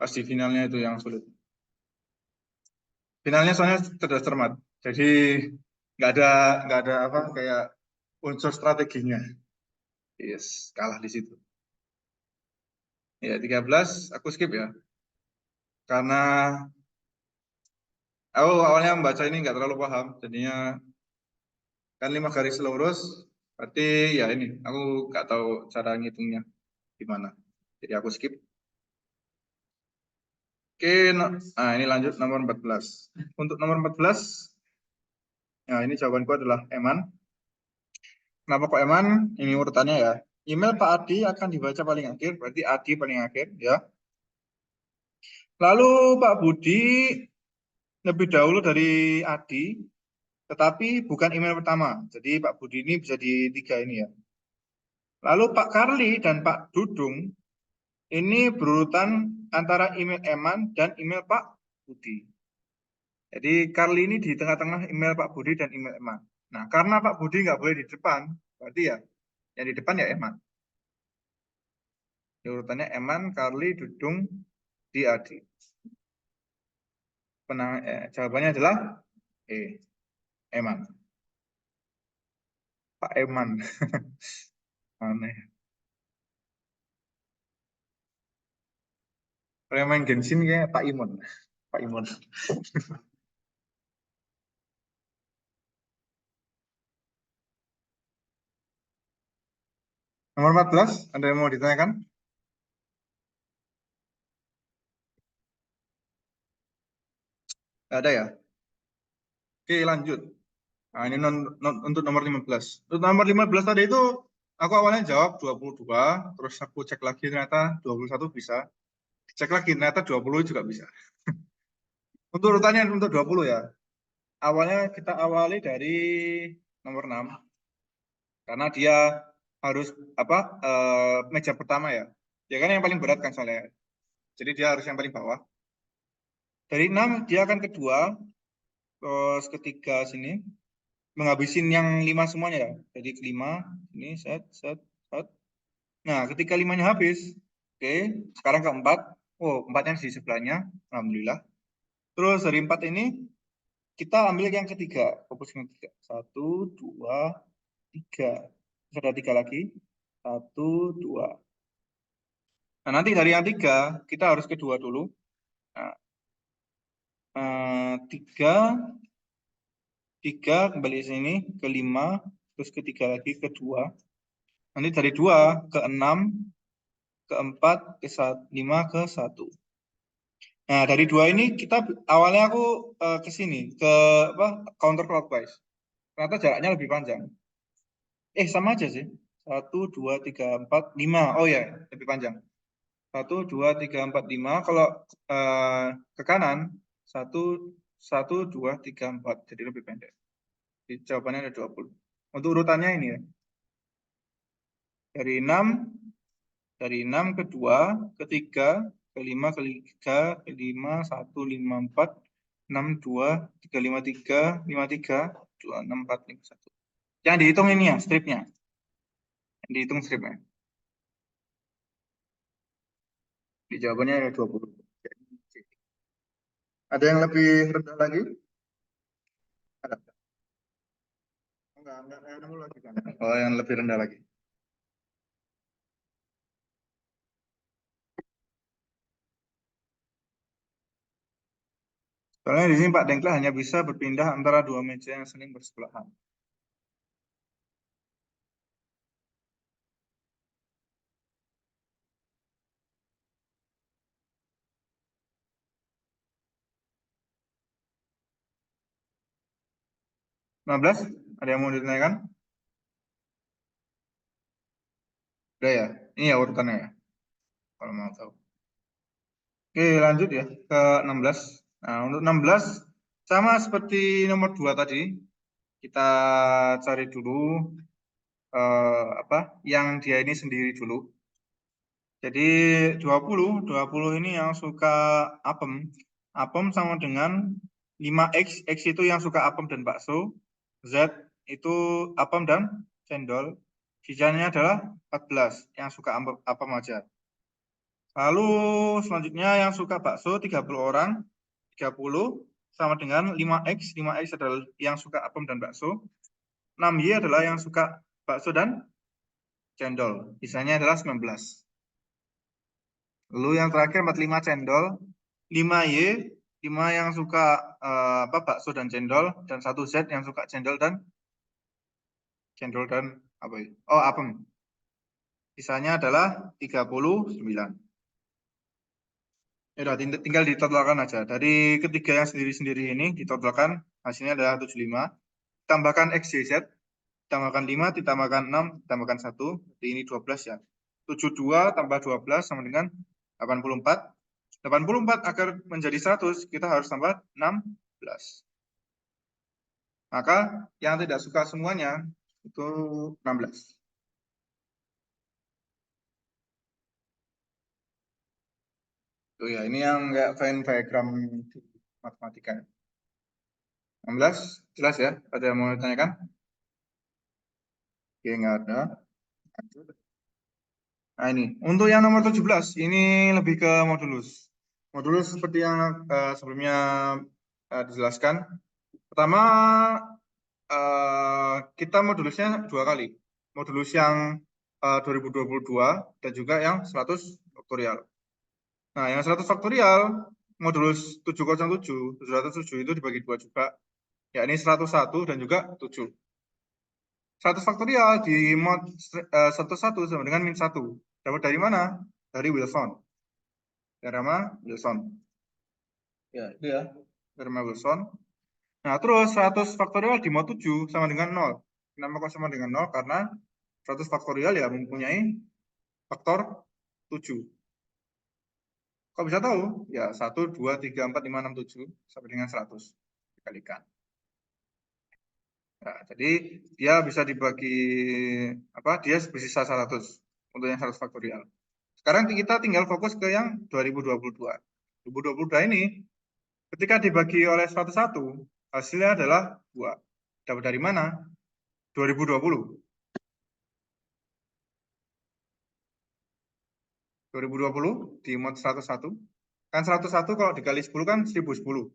pas di finalnya itu yang sulit. Finalnya soalnya cerdas cermat. Jadi nggak ada nggak ada apa kayak unsur strateginya. Yes, kalah di situ. Ya, 13 aku skip ya. Karena aku awalnya membaca ini nggak terlalu paham. Jadinya kan 5 garis lurus. Berarti ya ini aku nggak tahu cara ngitungnya gimana. Jadi aku skip. Oke, nah ini lanjut nomor 14. Untuk nomor 14, nah ini jawabanku adalah Eman. Kenapa kok Eman? Ini urutannya ya. Email Pak Adi akan dibaca paling akhir, berarti Adi paling akhir ya. Lalu Pak Budi lebih dahulu dari Adi, tetapi bukan email pertama. Jadi Pak Budi ini bisa di 3 ini ya. Lalu Pak Karli dan Pak Dudung ini berurutan antara email Eman dan email Pak Budi. Jadi Karli ini di tengah-tengah email Pak Budi dan email Eman. Nah, karena Pak Budi nggak boleh di depan, berarti ya yang di depan ya Eman. Urutannya Eman, Karli, Dudung, di Adi. Jawabannya adalah Eman. Pak Eman. Aneh. Kalau yang main Genshin kayak Pak Imon. Pak Imon. Nomor 14, ada yang mau ditanyakan? Nggak ada ya? Oke, lanjut. Nah, ini untuk nomor 15. Untuk nomor 15 tadi itu, aku awalnya jawab 22, terus aku cek lagi ternyata 21 bisa. Cek lagi ternyata 20 juga bisa. Untuk urutannya untuk 20 ya. Awalnya kita awali dari nomor 6, karena dia harus apa meja pertama ya. Ya kan yang paling berat kan soalnya. Jadi dia harus yang paling bawah. Dari 6 dia akan kedua, terus ketiga sini menghabisin yang 5 semuanya ya. Jadi kelima ini set set set. Nah, ketika 5-nya habis, oke, sekarang keempat. Oh, empatnya di sebelahnya, alhamdulillah. Terus dari 4 ini kita ambil yang ketiga, fokus yang ketiga. 1, 2, 3. Terus ada 3 lagi. 1, 2. Nah, nanti dari yang 3 kita harus kedua dulu. Nah, 3 kembali sini ke 5, terus ketiga lagi ke 2. Nanti dari 2 ke 6, ke 4, ke 5, ke 1. Nah, dari 2 ini kita awalnya aku ke sini, ke apa counter clockwise. Ternyata jaraknya lebih panjang. Sama aja sih. 1, 2, 3, 4, 5. Oh ya, lebih panjang. 1, 2, 3, 4, 5. Kalau ke kanan, 1, 1, 2, 3, 4. Jadi lebih pendek. Jadi jawabannya ada 20. Untuk urutannya ini ya. Dari 6, ke 2, ke 3, ke 5, ke 3, ke 5, 1, 5, 4, 6, 2, 3, 5, 3, 5, 3, 2, 6, 4, 5, 1. Yang dihitung ini ya, stripnya. Yang dihitung stripnya. Di jawabannya ada 20. Ada yang lebih rendah lagi? Ada. Enggak, yang 60 lagi kan. Oh, yang lebih rendah lagi. Soalnya di sini Pak Dengkla hanya bisa berpindah antara dua meja yang saling bersebelahan. Lima belas, ada yang mau ditanyakan? Udah ya, ini ya urutannya ya, kalau mau tahu. Oke, lanjut ya ke 16. Nah, untuk 16 sama seperti nomor 2 tadi, kita cari dulu apa yang dia ini sendiri dulu. Jadi 20 ini yang suka apem. Apem sama dengan 5X, X itu yang suka apem dan bakso, Z itu apem dan cendol, sisanya adalah 14 yang suka apem aja. Lalu selanjutnya yang suka bakso 30 orang, 30 sama dengan 5X, 5X adalah yang suka apem dan bakso, 6Y adalah yang suka bakso dan cendol, sisanya adalah 19. Lalu yang terakhir 45 cendol, 5Y, 5 yang suka bakso dan cendol, dan 1 Z yang suka cendol dan apa ya? Oh, apem. Sisanya adalah 39. Ya udah, tinggal ditotalkan aja. Dari ketiga yang sendiri-sendiri ini ditotalkan, hasilnya adalah 75. Tambahkan X, Y, Z, tambahkan 5, ditambahkan 6, ditambahkan 1. Jadi ini 12 ya. 72 tambah 12 sama dengan 84. 84 agar menjadi 100, kita harus tambah 16. Maka yang tidak suka semuanya itu 16. Tuh ya, ini yang kayak Venn diagram di matematika. 16, jelas ya? Ada yang mau ditanyakan? Oke, nggak ada. Nah ini, untuk yang nomor 17, ini lebih ke modulus. Modulus seperti yang sebelumnya dijelaskan. Pertama, kita modulusnya 2 kali. Modulus yang 2022 dan juga yang 100 faktorial. Nah, yang 100 faktorial, modulus 707, 707 itu dibagi 2 juga, yakni 101 dan juga 7. 100 faktorial di mod 101 sama dengan min 1. Dapat dari mana? Dari Wilson. Teorema Wilson. Ya, itu ya. Teorema Wilson. Nah, terus 100 faktorial di mod 7 sama dengan 0. Kenapa kok sama dengan 0? Karena 100 faktorial ya mempunyai faktor 7. Kok bisa tahu? Ya, 1, 2, 3, 4, 5, 6, 7 sampai dengan 100 dikalikan. Nah, jadi dia bisa dibagi apa? Dia bersisa 100 untuk yang 100 faktorial. Sekarang kita tinggal fokus ke yang 2022. 2022 ini ketika dibagi oleh 101, hasilnya adalah 2. Dapat dari mana? 2020. 2020 di mod 101. Kan 101 kalau dikali 10 kan 1010.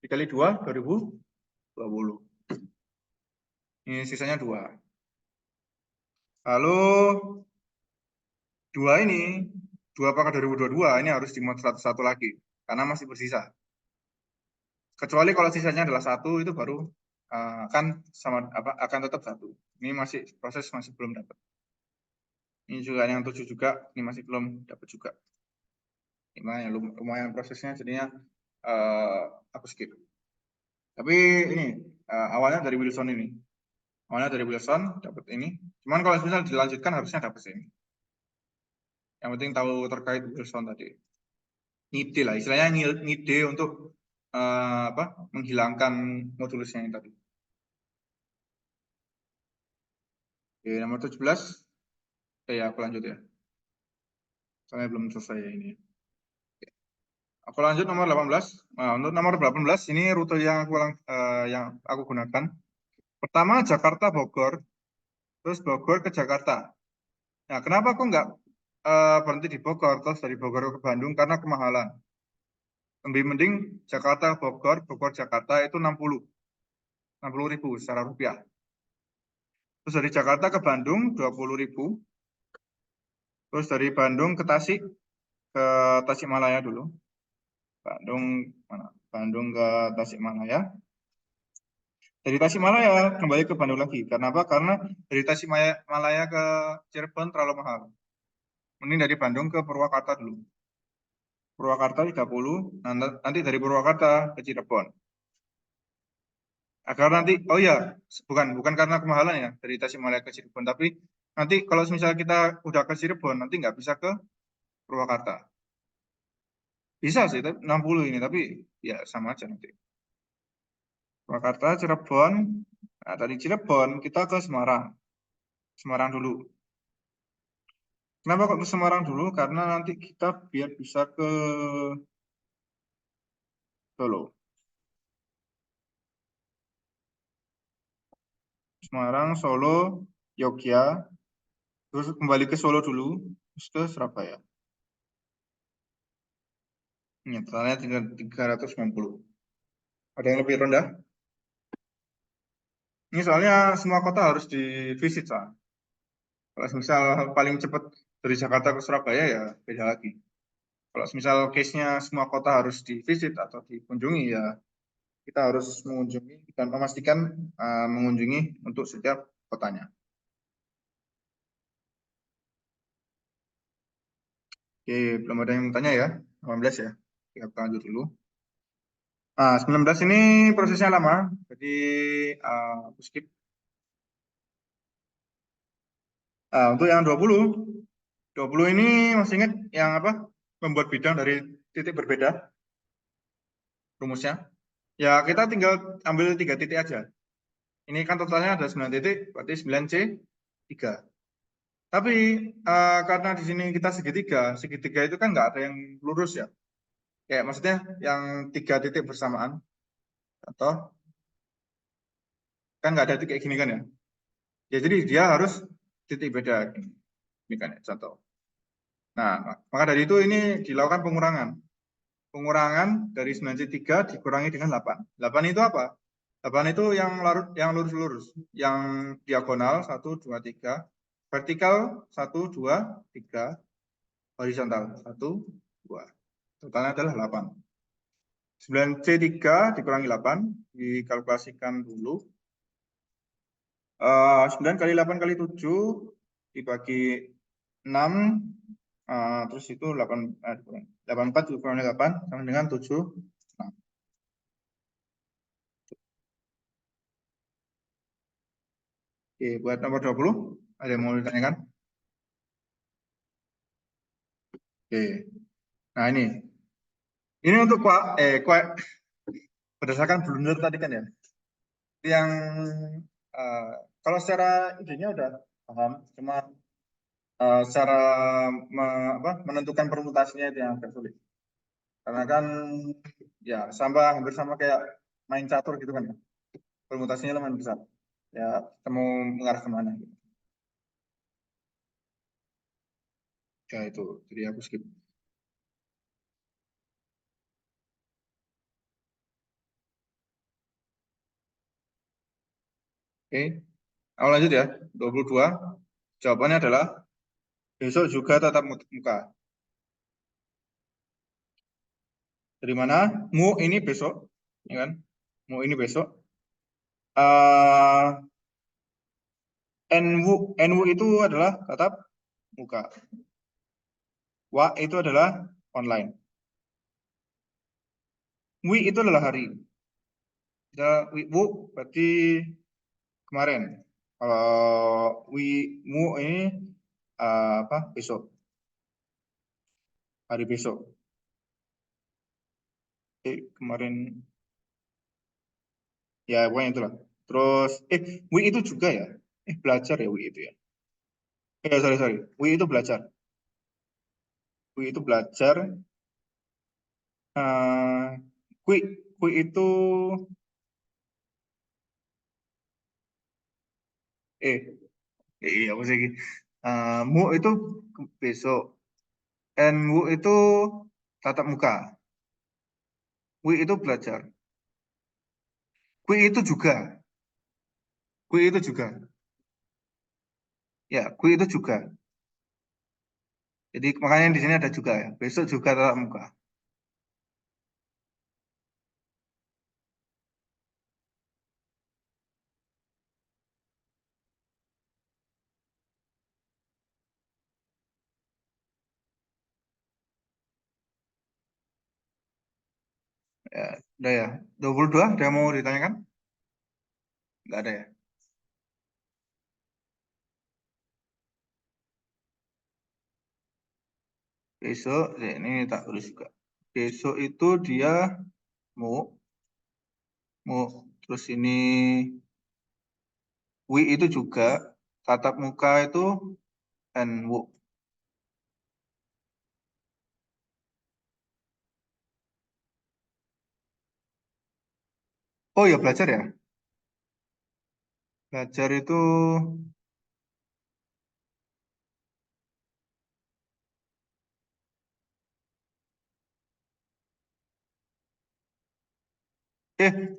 Dikali 2, 2020. Ini sisanya 2. Lalu 2 ini, 2 apakah 2022 ini harus di mod 101 lagi. Karena masih bersisa. Kecuali kalau sisanya adalah 1, itu baru akan sama akan tetap 1. Ini masih proses, masih belum dapat. Ini juga yang 7 juga, ini masih belum dapat juga. Lumayan prosesnya, jadinya aku skip. Tapi ini awalnya dari Wilson ini. Awalnya dari Wilson dapat ini. Cuman kalau misalnya dilanjutkan harusnya dapat ini. Yang penting tahu terkait Wilson tadi. Ngide lah, istilahnya ngide untuk menghilangkan modulusnya yang tadi. Oke, nomor 17. Ya, aku lanjut ya. Soalnya belum selesai ya ini. Aku lanjut nomor 18. Nah, untuk nomor 18 ini rute yang aku gunakan. Pertama Jakarta Bogor, terus Bogor ke Jakarta. Nah, kenapa aku nggak berhenti di Bogor, terus dari Bogor ke Bandung? Karena kemahalan. Lebih mending Jakarta Bogor, Bogor Jakarta itu 60.000 secara rupiah. Terus dari Jakarta ke Bandung 20.000. Terus dari Bandung ke Tasik, ke Tasikmalaya dulu. Bandung ke Tasikmalaya. Dari Tasikmalaya kembali ke Bandung lagi. Karena apa? Karena dari Tasikmalaya ke Cirebon terlalu mahal. Mending dari Bandung ke Purwakarta dulu. Purwakarta 30, nanti dari Purwakarta ke Cirebon. Agar nanti, oh ya, bukan karena kemahalan ya dari Tasikmalaya ke Cirebon, tapi Nanti kalau misalnya kita udah ke Cirebon, nanti nggak bisa ke Purwakarta. Bisa sih, tapi 60 ini, tapi ya sama aja nanti. Purwakarta, Cirebon. Nah, dari Cirebon kita ke Semarang. Semarang dulu. Kenapa kok ke Semarang dulu? Karena nanti kita biar bisa ke Solo. Semarang, Solo, Yogyakarta, terus kembali ke Solo dulu, terus ke Surabaya. Ini totalnya 390. Ada yang lebih rendah? Ini soalnya semua kota harus divisit, Pak. Kalau misal paling cepat dari Jakarta ke Surabaya ya beda lagi. Kalau misal case-nya semua kota harus divisit atau dikunjungi ya kita harus mengunjungi dan memastikan mengunjungi untuk setiap kotanya. Oke, belum ada yang bertanya ya. 18 ya. Kita lanjut dulu. 19 ini prosesnya lama. Jadi aku skip. Untuk yang 20 ini masih ingat yang apa? Membuat bidang dari titik berbeda rumusnya. Ya, kita tinggal ambil 3 titik aja. Ini kan totalnya ada 9 titik, berarti 9C 3. Tapi karena di sini kita segitiga, segitiga itu kan nggak ada yang lurus ya. Kayak maksudnya yang 3 titik bersamaan, atau kan nggak ada titik kayak gini kan ya. Ya jadi dia harus titik beda. Ini kan ya, contoh. Nah, maka dari itu ini dilakukan pengurangan. Pengurangan dari 9C3 dikurangi dengan 8. 8 itu apa? 8 itu yang lurus-lurus. Yang diagonal 1, 2, 3. Vertikal 1, 2, 3. Horizontal 1, 2. Totalnya adalah 8. 9C3 dikurangi 8. Dikalkulasikan dulu. 9 kali 8 kali 7 dibagi 6. Terus itu 84 dikurangi 8 sama dengan 7. Oke, buat nomor 20, ada yang mau ditanyakan? Oke. Nah, ini untuk berdasarkan blunder tadi kan ya. Yang uh, kalau secara idenya udah paham, cuma secara menentukan permutasinya itu yang agak sulit. Karena kan ya hampir sama kayak main catur gitu kan ya. Permutasinya lumayan besar. Ya, kita mau mengarah kemana gitu. Ya itu, jadi aku skip. Oke, aku lanjut ya. 22. Jawabannya adalah besok juga tatap muka. Dari mana? Mu ini besok, ya kan? Mu ini besok. Uh, NW itu adalah tatap muka. Wa itu adalah online. Wi itu adalah hari. Wu berarti kemarin. Kalau mu ini apa? Besok. Hari besok. Kemarin ya pokoknya itulah. Terus wi itu juga ya. Belajar ya wi itu ya. Sorry. Wi itu belajar. Wi itu belajar. Uh, kui itu eh apa sih? Mu itu besok. NU itu tatap muka. Wi itu belajar. Kui itu juga. Kui itu juga. Ya, kui itu juga. Jadi makanya di sini ada juga ya. Besok juga tatap muka. Ya, udah ya. 22 ada yang mau ditanyakan? Enggak ada ya. Besok, ini tak tulis juga. Besok itu dia mau terus ini wi itu juga tatap muka itu NWU. Oh ya belajar ya. Belajar itu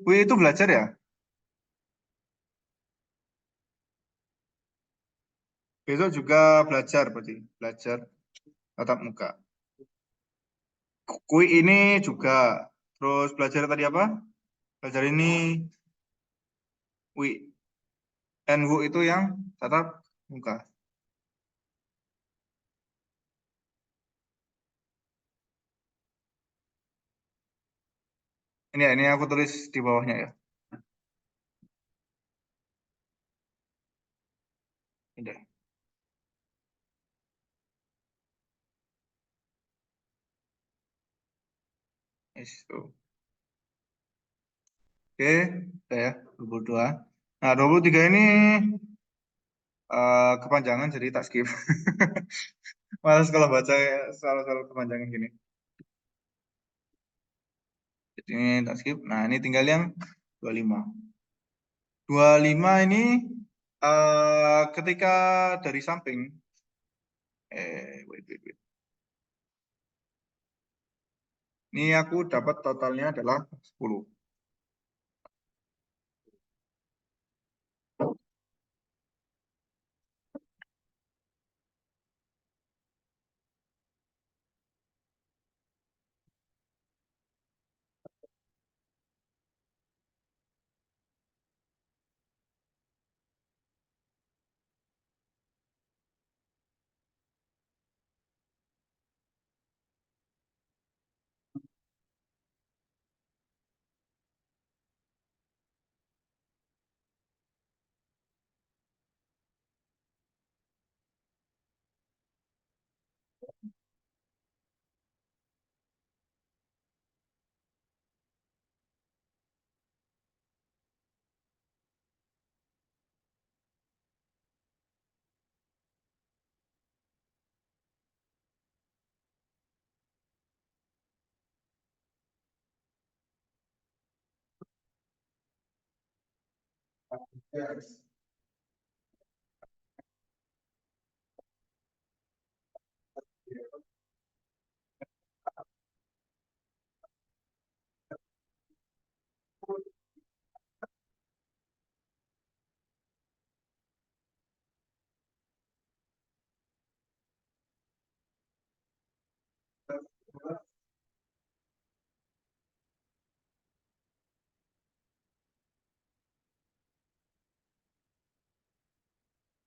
wi itu belajar ya. Besok juga belajar berarti belajar tatap muka. Kui ini juga. Terus belajar tadi apa? Belajar ini wi. NWU itu yang tatap muka. Ini ya, ini aku tulis di bawahnya ya. Ini. Itu. Oke, udah ya, 22. Nah, 23 ini kepanjangan jadi tak skip. Males kalau baca soal-soal kepanjangan gini. Jadi ini tak skip. Nah, ini tinggal yang 25. 25 ini ketika dari samping wait. Ini aku dapat totalnya adalah 10.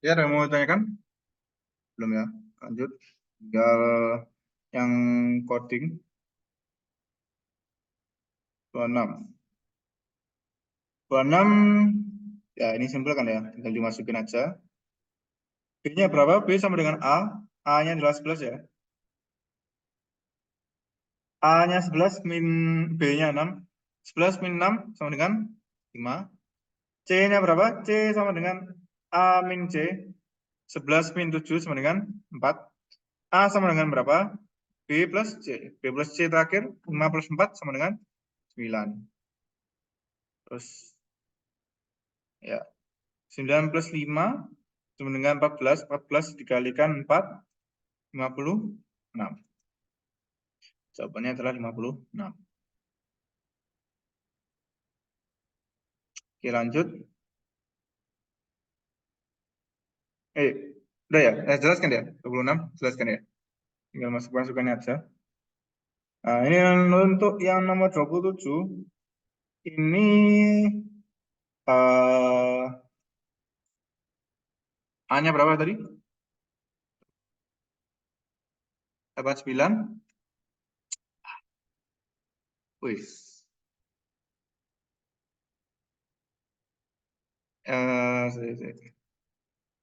Ya, ada yang mau tanyakan? Belum ya? Lanjut. Tinggal yang coding 26. 26 ya ini simpel kan ya, tinggal dimasukin aja. B-nya berapa? B sama dengan A. A-nya adalah 11 ya. A-nya 11 min B-nya 6. 11 min 6 sama dengan 5. C-nya berapa? C sama dengan A min C. 11 min 7 sama dengan 4. A sama dengan berapa? B plus C. B plus C terakhir. 5 plus 4 sama dengan 9. Terus ya 9 plus 5 sama dengan 14. 14 dikalikan 4. 56. Jawabannya adalah 56. Oke, lanjut. Eh, udah ya? Jelaskan ya? 26, jelaskan ya? Tinggal masuk-masukannya aja. Nah, ini untuk yang nomor 27, ini A-nya berapa tadi? Dapat 9. Wih.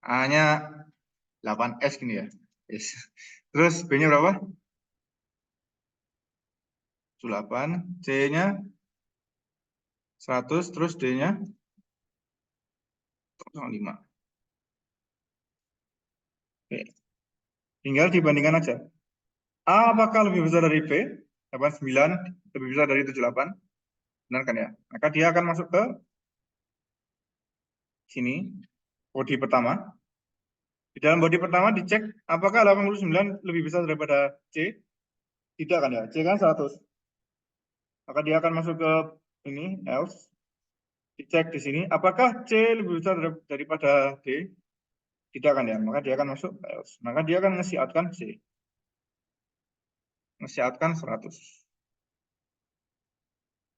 A-nya 8S gini ya. Yes. Terus B-nya berapa? 78, C-nya 100, terus D-nya 5. Oke. Tinggal dibandingkan aja. A apakah lebih besar dari B? 89 lebih besar dari 78? Benar kan ya? Maka dia akan masuk ke sini, body pertama. Di dalam body pertama dicek apakah 89 lebih besar daripada C? Tidak kan ya? C kan 100. Maka dia akan masuk ke ini, else. Dicek di sini, apakah C lebih besar daripada D? Tidak kan ya? Maka dia akan masuk else. Maka dia akan nge-outkan C. Nge-outkan 100.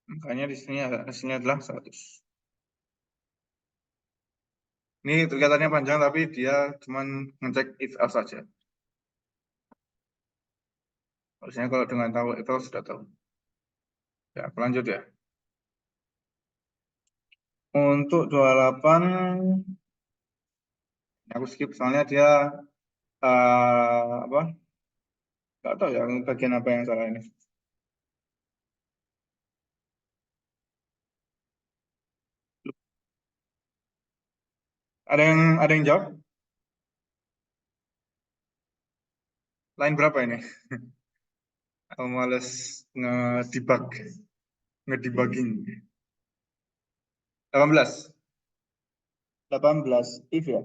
Makanya di sini hasilnya adalah 100. Ini kelihatannya panjang, tapi dia cuma ngecek if else saja. Harusnya kalau dengan tahu if else sudah tahu. Ya, aku lanjut ya. Untuk 28, aku skip soalnya dia apa? Nggak tahu ya bagian apa yang salah ini. Ada yang jawab? Line berapa ini? Aku males ngedebug, ngedebugging. 18. 18 if ya.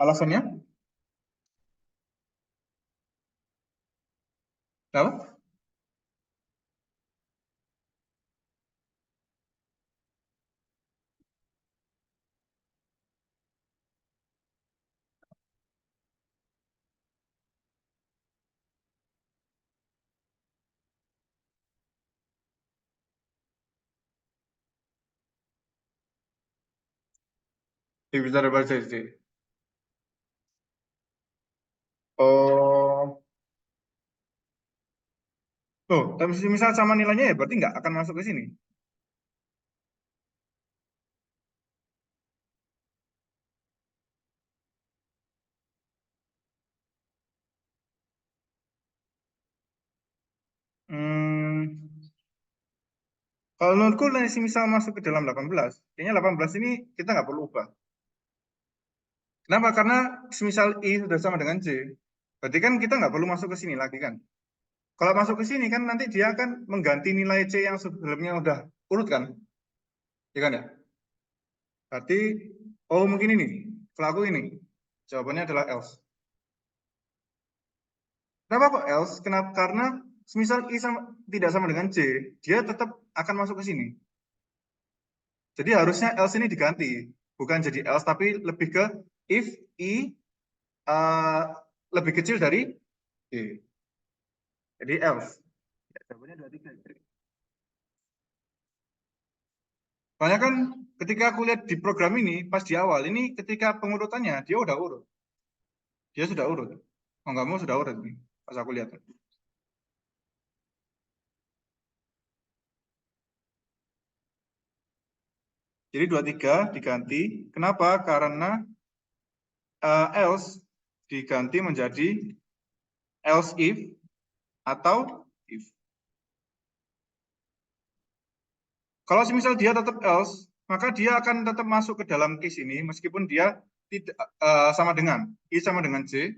Alasannya? Apa? If bisa dapat CC. Oh, oh, tapi misal sama nilainya ya berarti nggak akan masuk ke sini. Hmm, kalau menurutku misal masuk ke dalam 18, kayaknya 18 ini kita nggak perlu ubah. Kenapa? Karena semisal I sudah sama dengan C, berarti kan kita nggak perlu masuk ke sini lagi kan. Kalau masuk ke sini kan nanti dia akan mengganti nilai C yang sebelumnya udah urut kan, ya kan ya? Berarti, oh mungkin ini, kalau aku ini, jawabannya adalah else. Kenapa kok else? Kenapa? Karena semisal I tidak sama dengan C, dia tetap akan masuk ke sini. Jadi harusnya else ini diganti, bukan jadi else tapi lebih ke if I uh, lebih kecil dari D. Jadi else. Ya, jawabannya 23. Soalnya kan ketika aku lihat di program ini, pas di awal, ini ketika pengurutannya, dia udah urut. Dia sudah urut. Oh nggak mau sudah urut nih, pas aku lihat. Jadi 23 diganti. Kenapa? Karena else diganti menjadi else if atau if. Kalau misal dia tetap else, maka dia akan tetap masuk ke dalam case ini meskipun dia tidak sama dengan I sama dengan C,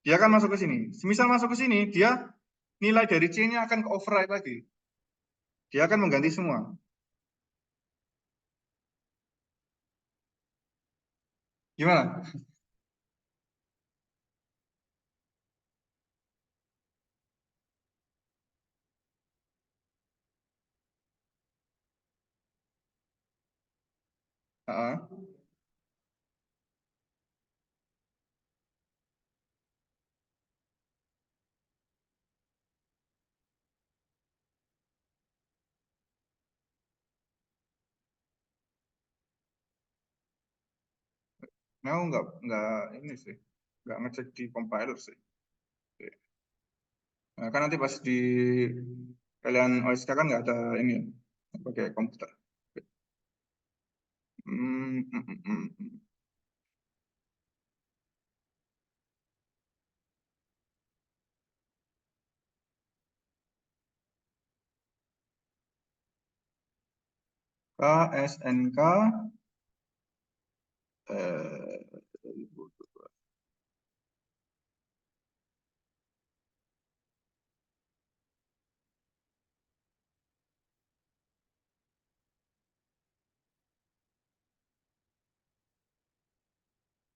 dia akan masuk ke sini. Semisal masuk ke sini, dia nilai dari C-nya akan ke override lagi. Dia akan mengganti semua. Gimana? Nah, nggak ini sih, nggak ngecek di compiler sih. Oke. Nah, kan nanti pas di kalian OSK kan nggak ada ini ya, pakai komputer. Oke. Hmm, hmm, hmm, hmm, hmm. SNK eh,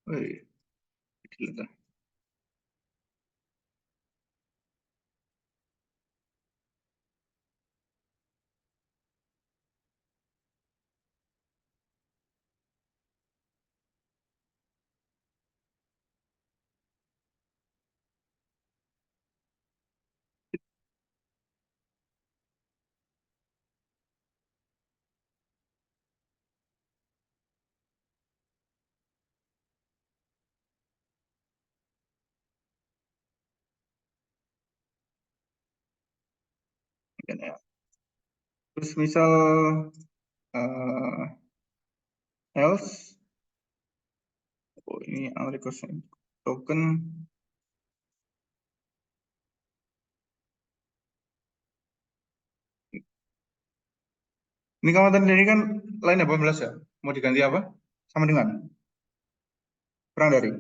wih, gila dah. Mungkin ya. Terus misal eh, else, oh ini unrequested token. Ini kamu tadi kan lain 18 ya? Mau diganti apa? Sama dengan kurang dari.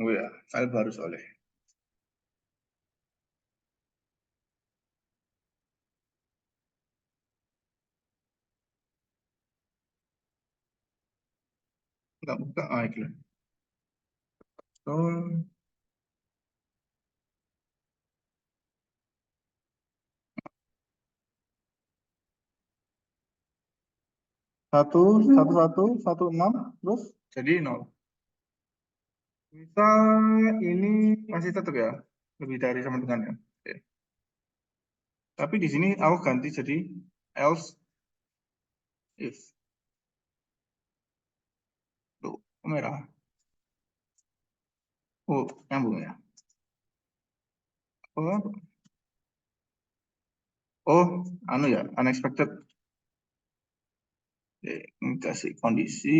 Oh ya, file baru soalnya. Enggak buka, itu. Oh, satu, satu, enam, terus jadi nol. Misal ini masih tetap ya, lebih dari sama dengan ya. Oke. Tapi di sini aku ganti jadi else if. Tuh, merah. Oh, nyambung ya. Oh, oh, anu ya, unexpected. Oke, ini kasih kondisi.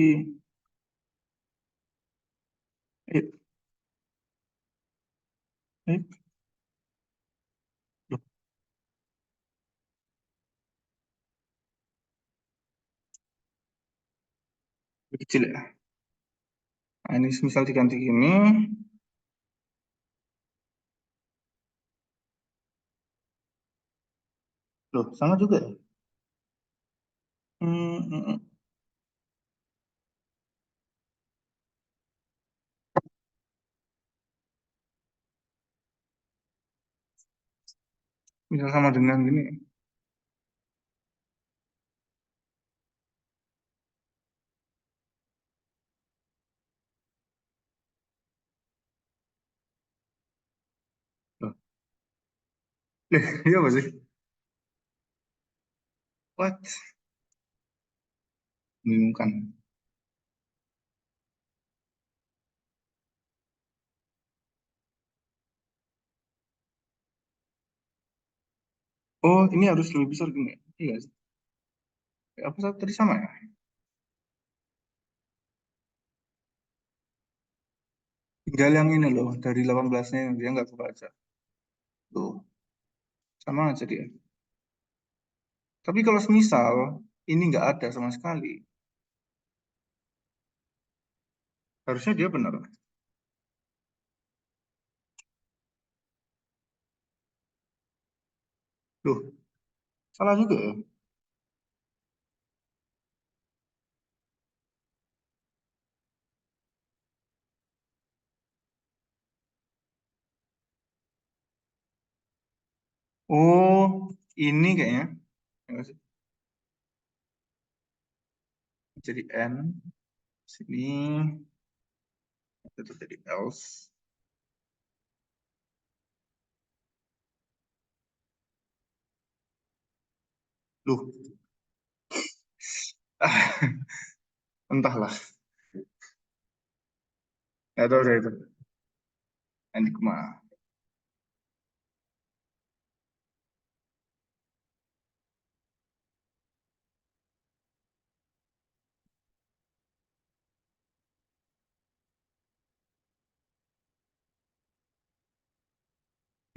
It, it, loh, lebih kecil ya. Nah, ini misal diganti gini. Loh, sama juga ya. Hmm, hmm, hmm. Misal sama dengan gini. Loh, iya apa sih? What? Membingungkan. Oh, ini harus lebih besar gini. Iya sih. Apa tadi sama ya? Tinggal yang ini loh, dari 18-nya yang dia nggak kebaca. Tuh, sama aja dia. Tapi kalau semisal ini nggak ada sama sekali, harusnya dia benar. Loh, salah juga ya? Oh, ini kayaknya. Ya nggak sih? Jadi N, sini, itu jadi else. Loh, entahlah. Ya tahu saya itu. Enigma.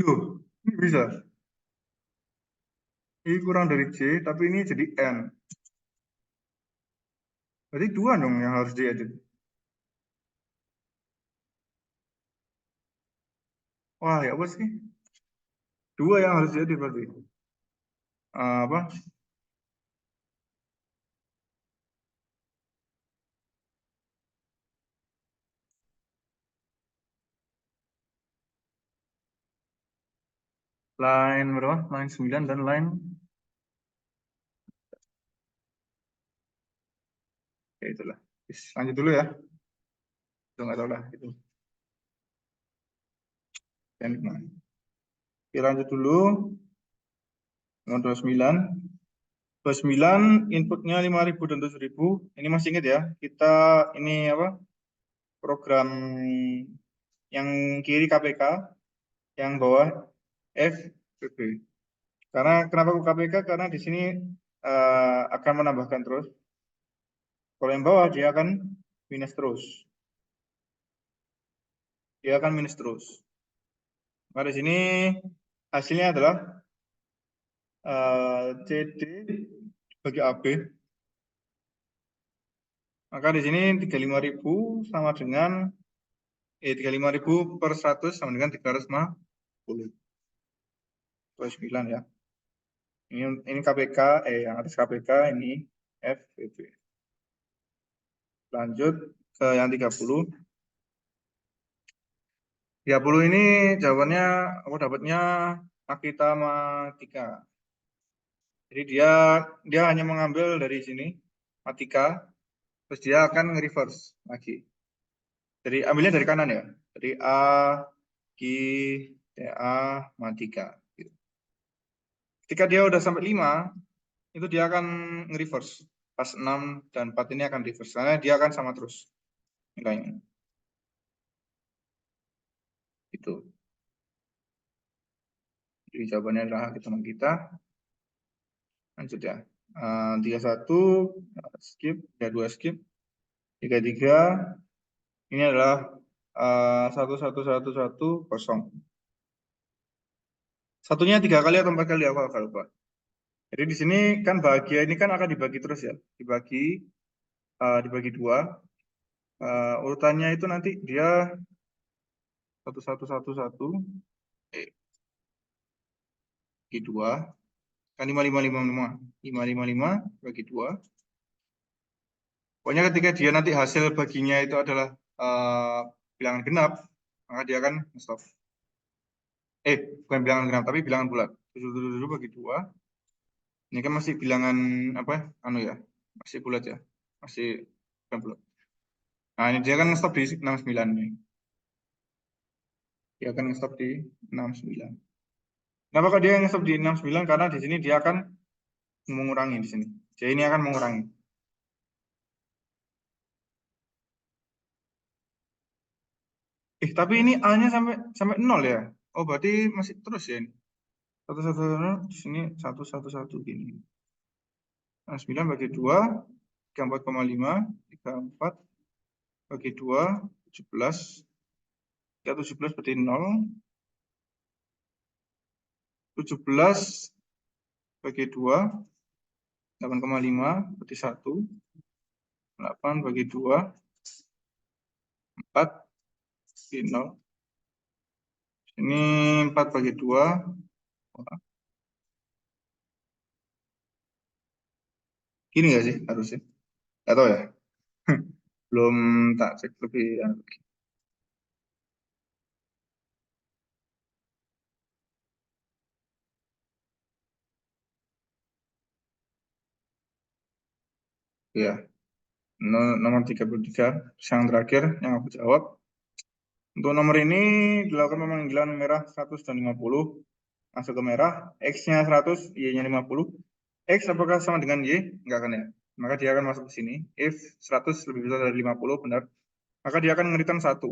Loh, ini bisa. Ini kurang dari C, tapi ini jadi N. Berarti 2 dong yang harus diedit. Wah, ya apa sih? 2 yang harus diedit berarti. Apa? Line berapa? Line 9 dan line. Ya itulah. Lanjut dulu ya. Itu nggak tahu lah. Itu. Teknik nah. Oke, lanjut dulu. Nomor 29. 29 inputnya 5.000 dan 7.000. Ini masih ingat ya. Kita ini apa? Program yang kiri KPK, yang bawah FPB. Karena kenapa KPK? Karena di sini akan menambahkan terus. Kalau yang bawah dia akan minus terus. Dia akan minus terus. Maka di sini hasilnya adalah CD bagi AB. Maka di sini 35.000 sama dengan 35.000 per 100 sama dengan 350. 9 ya. Ini KPK, yang atas KPK ini FPB. Lanjut ke yang 30. 30 ini jawabannya aku dapatnya Akita Matika. Jadi dia hanya mengambil dari sini Matika, terus dia akan nge-reverse lagi. Jadi ambilnya dari kanan ya. Jadi A, Q, TA, Matika. Gitu. Ketika dia udah sampai 5, itu dia akan nge-reverse. Pas 6 dan 4 ini akan reverse. Karena dia akan sama terus nilainya. Itu. Jadi jawabannya adalah hitungan kita. Lanjut ya. 31 skip, 32 skip. 33 ini adalah 111110. Satunya 3 kali atau 4 kali aku agak lupa. Jadi di sini kan bahagia ini kan akan dibagi terus ya, dibagi 2. Urutannya itu nanti dia 1111 bagi 2 kan 5555 555 bagi 2. Pokoknya ketika dia nanti hasil baginya itu adalah bilangan genap, maka dia akan stop. Bukan bilangan genap tapi bilangan bulat. 777 bagi 2. Ini kan masih bilangan apa? Ya, masih bulat ya, masih bukan bulat. Nah ini dia kan stop di 69 nih. Dia akan stop di 69. Kenapa kok dia stop di 69? Karena di sini dia akan mengurangi di sini. Jadi ini akan mengurangi. Tapi ini A-nya sampai 0 ya. Oh, berarti masih terus ya ini. 110 di sini 111 gini. 9 bagi 2 34,5 34 bagi 2 17. Ya 17 berarti 0. 17 bagi 2 8,5 berarti 1. 8 bagi 2 4 bagi 0. Ini 4 bagi 2. Gini nggak sih harusnya? Nggak tahu ya. Belum tak cek lebih. Ya, nomor 33 yang terakhir yang aku jawab. Untuk nomor ini dilakukan pemanggilan merah 100 dan 50. Masuk ke merah, X-nya 100, Y-nya 50. X apakah sama dengan Y? Enggak kan ya? Maka dia akan masuk ke sini. If 100 lebih besar dari 50, benar. Maka dia akan nge-return 1.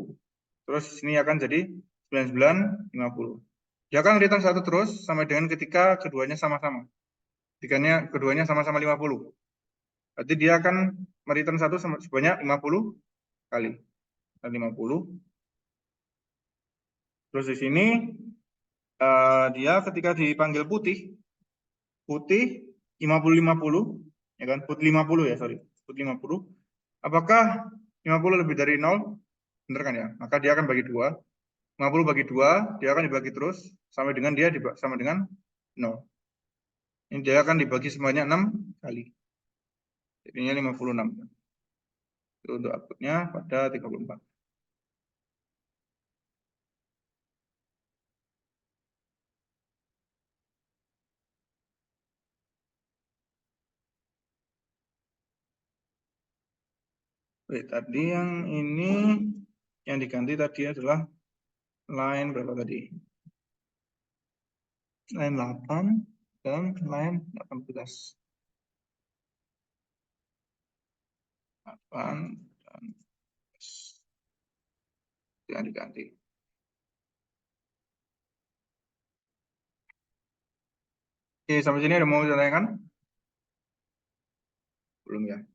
Terus ini akan jadi 99, 50. Dia akan nge-return 1 terus sampai dengan ketika keduanya sama-sama. Keduanya sama-sama 50. Berarti dia akan mereturn 1 sebanyak 50 kali. 50. Terus di sini dia ketika dipanggil putih 50-50, ya kan? Put 50 ya, sorry. Put 50. Apakah 50 lebih dari 0? Bener kan ya? Maka dia akan bagi 2. 50 bagi 2, dia akan dibagi terus sampai dengan dia sama dengan 0. Ini dia akan dibagi sebanyak 6 kali. Jadinya 56. Itu untuk outputnya pada 34. Oke, tadi yang ini yang diganti tadi adalah line berapa tadi? Line 8 dan line 18. 8 dan 18. Yang diganti. Oke, sampai sini ada mau ditanyakan? Belum ya?